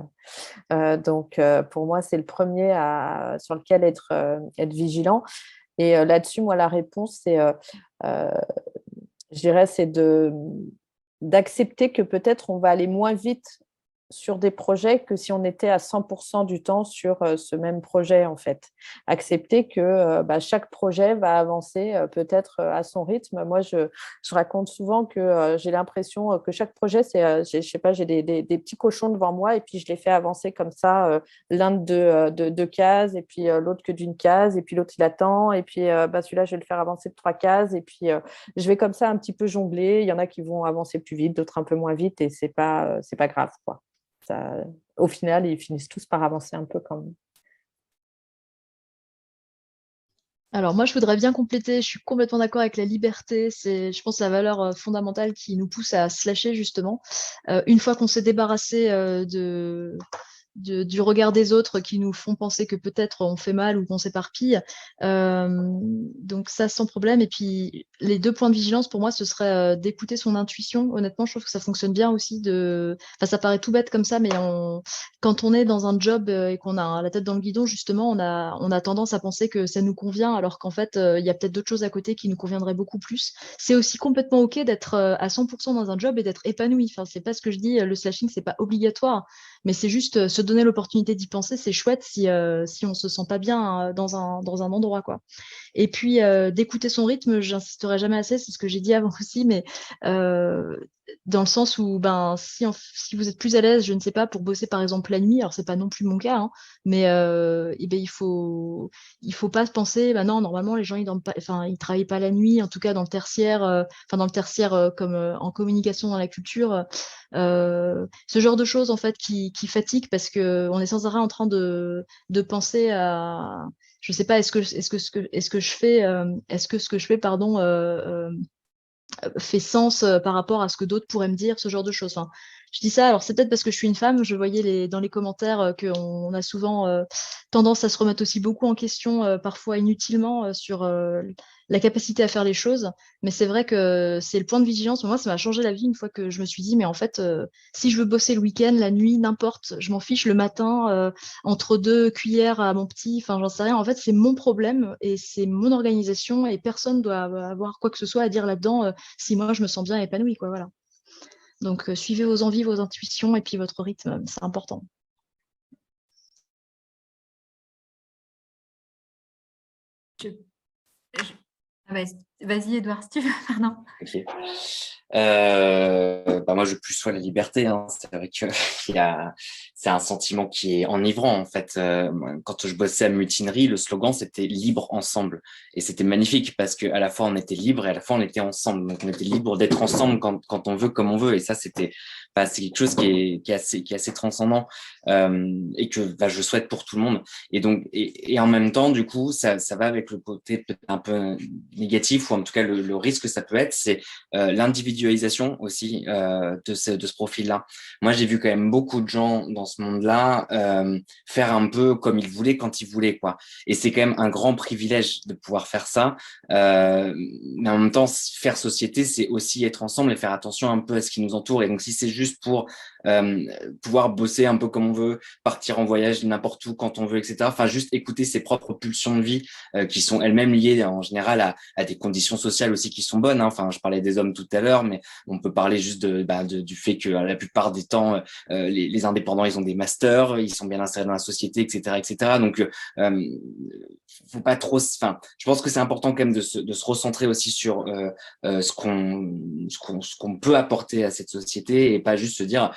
donc, pour moi, c'est le premier sur lequel être vigilant. Et là-dessus, moi, la réponse, je dirais, c'est d'accepter que peut-être on va aller moins vite sur des projets que si on était à 100% du temps sur ce même projet, en fait. Accepter que chaque projet va avancer peut-être à son rythme. Moi, je raconte souvent que j'ai l'impression que chaque projet, je sais pas, j'ai des petits cochons devant moi et puis je les fais avancer comme ça, l'un de deux cases et puis l'autre que d'une case et puis l'autre, il attend et puis celui-là, je vais le faire avancer de 3 cases et puis je vais comme ça un petit peu jongler. Il y en a qui vont avancer plus vite, d'autres un peu moins vite et c'est pas grave, quoi. Ça, au final, ils finissent tous par avancer un peu quand même. Alors moi, je voudrais bien compléter, je suis complètement d'accord avec la liberté, c'est, je pense, la valeur fondamentale qui nous pousse à se lâcher justement. Une fois qu'on s'est débarrassé du regard des autres qui nous font penser que peut-être on fait mal ou qu'on s'éparpille. Donc ça, sans problème. Et puis, les 2 points de vigilance, pour moi, ce serait d'écouter son intuition. Honnêtement, je trouve que ça fonctionne bien aussi. Enfin, ça paraît tout bête comme ça, mais quand on est dans un job et qu'on a la tête dans le guidon, justement, on a tendance à penser que ça nous convient, alors qu'en fait, il y a peut-être d'autres choses à côté qui nous conviendraient beaucoup plus. C'est aussi complètement OK d'être à 100% dans un job et d'être épanoui. Enfin, c'est pas ce que je dis, le slashing, c'est pas obligatoire. Mais c'est juste se donner l'opportunité d'y penser, c'est chouette si on se sent pas bien dans un endroit, quoi. Et puis d'écouter son rythme, j'insisterai jamais assez, c'est ce que j'ai dit avant aussi, mais dans le sens où si vous êtes plus à l'aise, je ne sais pas, pour bosser par exemple la nuit, alors c'est pas non plus mon cas, hein, mais il faut pas se penser, non, normalement les gens ils dorment pas, enfin ils travaillent pas la nuit, en tout cas dans le tertiaire, comme en communication dans la culture. Ce genre de choses en fait qui fatigue parce que on est sans arrêt en train de penser à, je sais pas, est-ce que ce que je fais pardon fait sens par rapport à ce que d'autres pourraient me dire, ce genre de choses. Enfin, je dis ça, alors c'est peut-être parce que je suis une femme, je voyais dans les commentaires qu'on a souvent tendance à se remettre aussi beaucoup en question, parfois inutilement, sur la capacité à faire les choses. Mais c'est vrai que c'est le point de vigilance. Moi, ça m'a changé la vie une fois que je me suis dit, mais en fait, si je veux bosser le week-end, la nuit, n'importe, je m'en fiche, le matin, entre 2 cuillères à mon petit, enfin, j'en sais rien. En fait, c'est mon problème et c'est mon organisation et personne doit avoir quoi que ce soit à dire là-dedans si moi, je me sens bien épanouie, quoi, voilà. Donc, suivez vos envies, vos intuitions et puis votre rythme, c'est important. Vas-y, Edouard, si tu veux, pardon. Ok. Moi, je plus sois la liberté. Hein. C'est vrai que c'est un sentiment qui est enivrant, en fait. Quand je bossais à Mutinerie, le slogan, c'était libre ensemble. Et c'était magnifique parce qu'à la fois, on était libre et à la fois, on était ensemble. Donc, on était libre d'être ensemble quand on veut, comme on veut. Et ça, c'est quelque chose qui est assez transcendant et que je souhaite pour tout le monde. Et donc, et en même temps, du coup, ça va avec le côté peut-être un peu négatif ou en tout cas le risque que ça peut être, c'est l'individualisation aussi de ce profil-là. Moi, j'ai vu quand même beaucoup de gens dans ce monde-là faire un peu comme ils voulaient quand ils voulaient, quoi. Et c'est quand même un grand privilège de pouvoir faire ça. Mais en même temps, faire société, c'est aussi être ensemble et faire attention un peu à ce qui nous entoure. Et donc, si c'est juste pour pouvoir bosser un peu comme on veut, partir en voyage n'importe où quand on veut, etc. Enfin, juste écouter ses propres pulsions de vie qui sont elles-mêmes liées en général à des conditions conditions sociales aussi qui sont bonnes, hein. Enfin, je parlais des hommes tout à l'heure, mais on peut parler juste du fait que la plupart des temps, les indépendants, ils ont des masters, ils sont bien insérés dans la société, etc., etc. Donc, faut pas trop. Enfin, je pense que c'est important quand même de se recentrer aussi sur ce qu'on peut apporter à cette société et pas juste se dire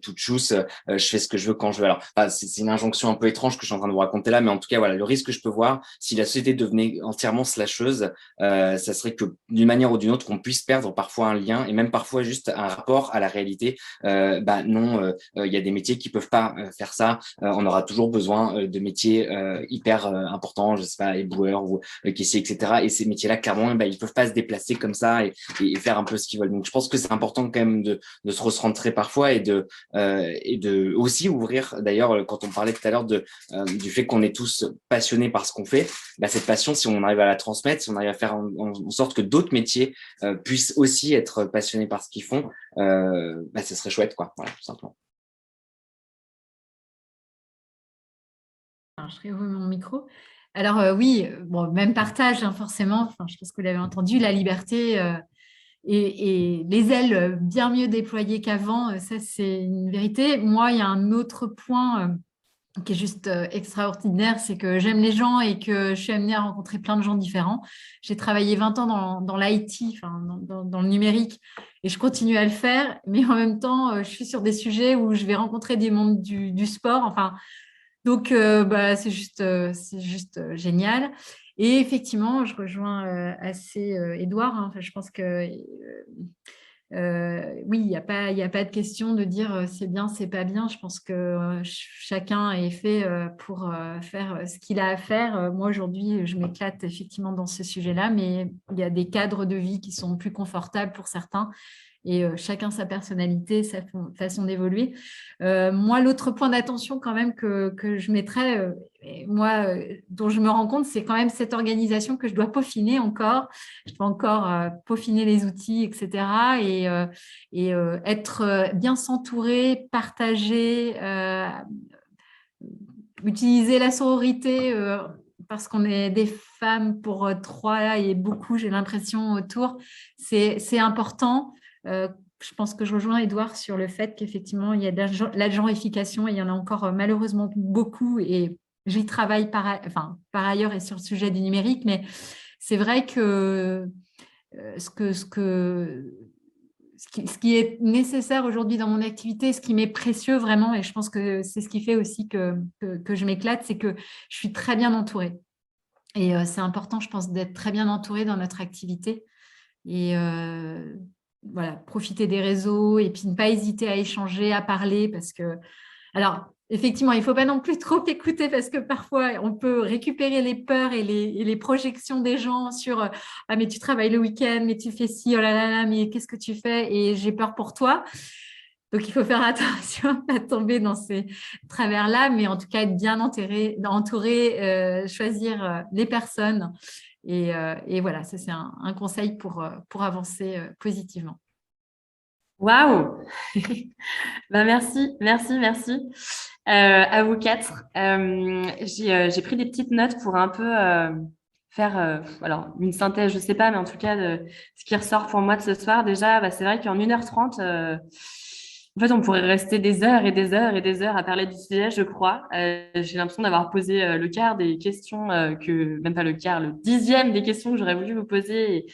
toute chousse, je fais ce que je veux quand je veux. Alors, c'est une injonction un peu étrange que je suis en train de vous raconter là, mais en tout cas, voilà, le risque que je peux voir, si la société devenait entièrement slasheuse, ça serait que d'une manière ou d'une autre, on puisse perdre parfois un lien et même parfois juste un rapport à la réalité. Non, il y a des métiers qui peuvent pas faire ça. On aura toujours besoin de métiers hyper importants, je sais pas, éboueurs ou caissiers, etc. Et ces métiers-là, clairement, ils peuvent pas se déplacer comme ça et faire un peu ce qu'ils veulent. Donc, je pense que c'est important quand même de se recentrer parfois et de aussi ouvrir. D'ailleurs, quand on parlait tout à l'heure du fait qu'on est tous passionnés par ce qu'on fait, cette passion, si on arrive à la transmettre, si on arrive à faire en sorte que d'autres métiers puissent aussi être passionnés par ce qu'ils font, ce serait chouette, quoi. Voilà, tout simplement. Alors, je réouvre mon micro. Alors oui, bon, même partage, hein, forcément. Enfin, je pense que vous l'avez entendu, la liberté et les ailes bien mieux déployées qu'avant, ça c'est une vérité. Moi, il y a un autre point qui est juste extraordinaire, c'est que j'aime les gens et que je suis amenée à rencontrer plein de gens différents. J'ai travaillé 20 ans dans l'IT, enfin, dans le numérique, et je continue à le faire, mais en même temps, je suis sur des sujets où je vais rencontrer des mondes du sport. Enfin, donc, c'est juste génial. Et effectivement, je rejoins assez Édouard, hein. Enfin, je pense que oui, il n'y a pas de question de dire c'est bien, c'est pas bien. Je pense que chacun est fait pour faire ce qu'il a à faire. Moi, aujourd'hui, je m'éclate effectivement dans ce sujet-là, mais il y a des cadres de vie qui sont plus confortables pour certains. Et chacun sa personnalité, sa façon d'évoluer. Moi, l'autre point d'attention quand même que je mettrais, dont je me rends compte, c'est quand même cette organisation que je dois peaufiner encore. Je dois encore peaufiner les outils, etc. Et être bien s'entourer, partager, utiliser la sororité parce qu'on est des femmes pour trois et beaucoup, j'ai l'impression, autour. C'est important. Je pense que je rejoins Édouard sur le fait qu'effectivement, il y a de la gentrification et il y en a encore malheureusement beaucoup et j'y travaille par ailleurs et sur le sujet du numérique, mais c'est vrai que ce qui est nécessaire aujourd'hui dans mon activité, ce qui m'est précieux vraiment, et je pense que c'est ce qui fait aussi que je m'éclate, c'est que je suis très bien entourée. Et c'est important, je pense, d'être très bien entourée dans notre activité. Et voilà, profiter des réseaux et puis ne pas hésiter à échanger, à parler parce que, alors, effectivement, il ne faut pas non plus trop écouter parce que parfois, on peut récupérer les peurs et les projections des gens sur « Ah, mais tu travailles le week-end, mais tu fais ci, oh là là là, mais qu'est-ce que tu fais ?» Et j'ai peur pour toi. Donc, il faut faire attention à ne pas tomber dans ces travers-là, mais en tout cas, être bien entouré, choisir les personnes. Et voilà, ça, c'est un conseil pour avancer positivement. Waouh. Merci. À vous quatre. J'ai pris des petites notes pour un peu faire alors une synthèse, je sais pas, mais en tout cas ce qui ressort pour moi de ce soir. Déjà, c'est vrai qu'en 1h30, en fait, on pourrait rester des heures et des heures et des heures à parler du sujet, je crois. J'ai l'impression d'avoir posé le quart des questions même pas le quart, le 10e des questions que j'aurais voulu vous poser.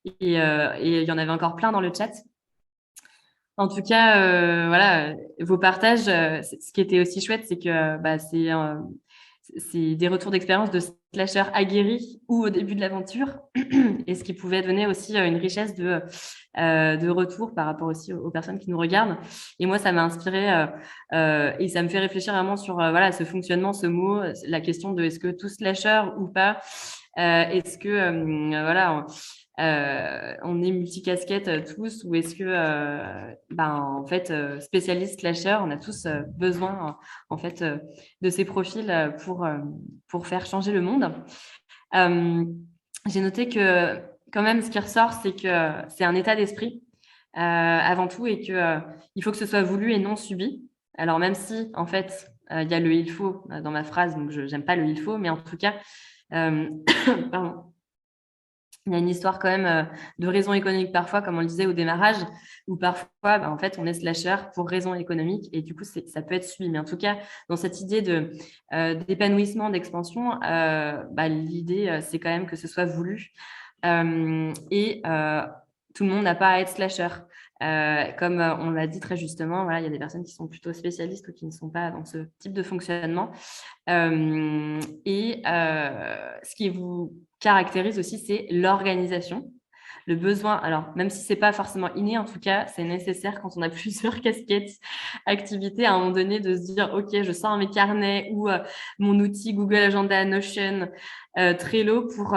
Et il y en avait encore plein dans le chat. En tout cas, voilà, vos partages, ce qui était aussi chouette, c'est que c'est des retours d'expérience de slasheurs aguerris ou au début de l'aventure, et ce qui pouvait donner aussi une richesse de retour par rapport aussi aux personnes qui nous regardent. Et moi, ça m'a inspiré et ça me fait réfléchir vraiment sur voilà, ce fonctionnement, ce mot, la question de est-ce que tout slasher ou pas, est-ce que voilà, on est multicasquette tous ou est-ce que en fait spécialiste slasher, on a tous besoin en fait de ces profils pour faire changer le monde. J'ai noté que quand même ce qui ressort, c'est que c'est un état d'esprit avant tout et que il faut que ce soit voulu et non subi. Alors même si en fait il y a le il faut dans ma phrase, donc je n'aime pas le il faut, mais en tout cas pardon. Il y a une histoire quand même de raison économique parfois, comme on le disait au démarrage, où parfois, en fait, on est slasher pour raison économique et du coup, ça peut être subi. Mais en tout cas, dans cette idée d'épanouissement, d'expansion, l'idée, c'est quand même que ce soit voulu. Tout le monde n'a pas à être slasher. Comme on l'a dit très justement, voilà, il y a des personnes qui sont plutôt spécialistes ou qui ne sont pas dans ce type de fonctionnement. Ce qui vous caractérise aussi, c'est l'organisation, le besoin. Alors, même si c'est pas forcément inné, en tout cas, c'est nécessaire quand on a plusieurs casquettes, activités, à un moment donné, de se dire, OK, je sors mes carnets ou mon outil Google Agenda, Notion, Trello pour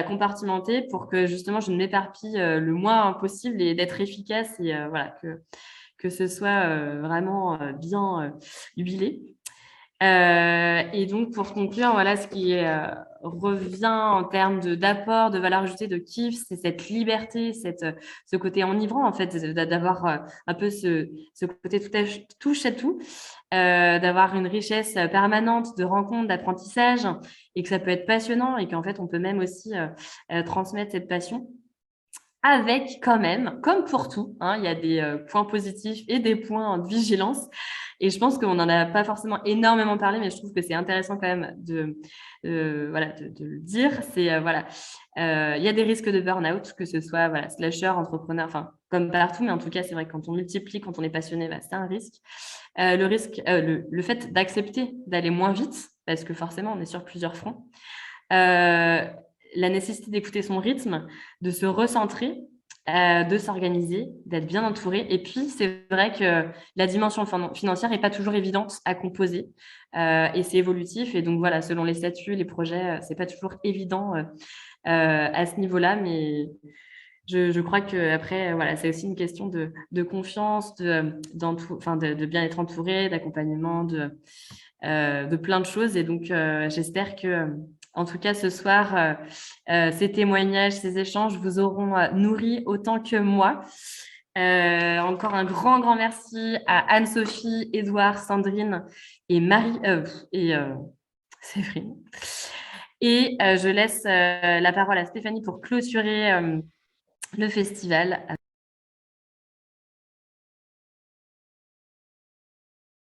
compartimenter pour que justement je ne m'éparpille le moins possible et d'être efficace et que ce soit vraiment bien huilé. Et donc, pour conclure, voilà, ce qui revient en termes d'apport, de valeur ajoutée, de kiff, c'est cette liberté, ce côté enivrant, en fait, d'avoir un peu ce côté touche à tout, d'avoir une richesse permanente de rencontres, d'apprentissage, et que ça peut être passionnant, et qu'en fait, on peut même aussi transmettre cette passion. Avec quand même, comme pour tout, il y a des points positifs et des points de vigilance. Et je pense qu'on n'en a pas forcément énormément parlé, mais je trouve que c'est intéressant quand même de le dire. Il y a des risques de burn-out, que ce soit slasher, entrepreneur, enfin comme partout, mais en tout cas, c'est vrai que quand on multiplie, quand on est passionné, c'est un risque. Le fait d'accepter d'aller moins vite, parce que forcément, on est sur plusieurs fronts. La nécessité d'écouter son rythme, de se recentrer, de s'organiser, d'être bien entouré. Et puis, c'est vrai que la dimension financière n'est pas toujours évidente à composer et c'est évolutif. Et donc, voilà, selon les statuts, les projets, c'est pas toujours évident à ce niveau-là. Mais je crois qu'après, c'est aussi une question de confiance, de bien être entouré, d'accompagnement, de plein de choses. Et donc, j'espère que, en tout cas, ce soir, ces témoignages, ces échanges vous auront nourri autant que moi. Encore un grand, grand merci à Anne-Sophie, Édouard, Sandrine et Marie et Séverine. Et je laisse la parole à Stéphanie pour clôturer le festival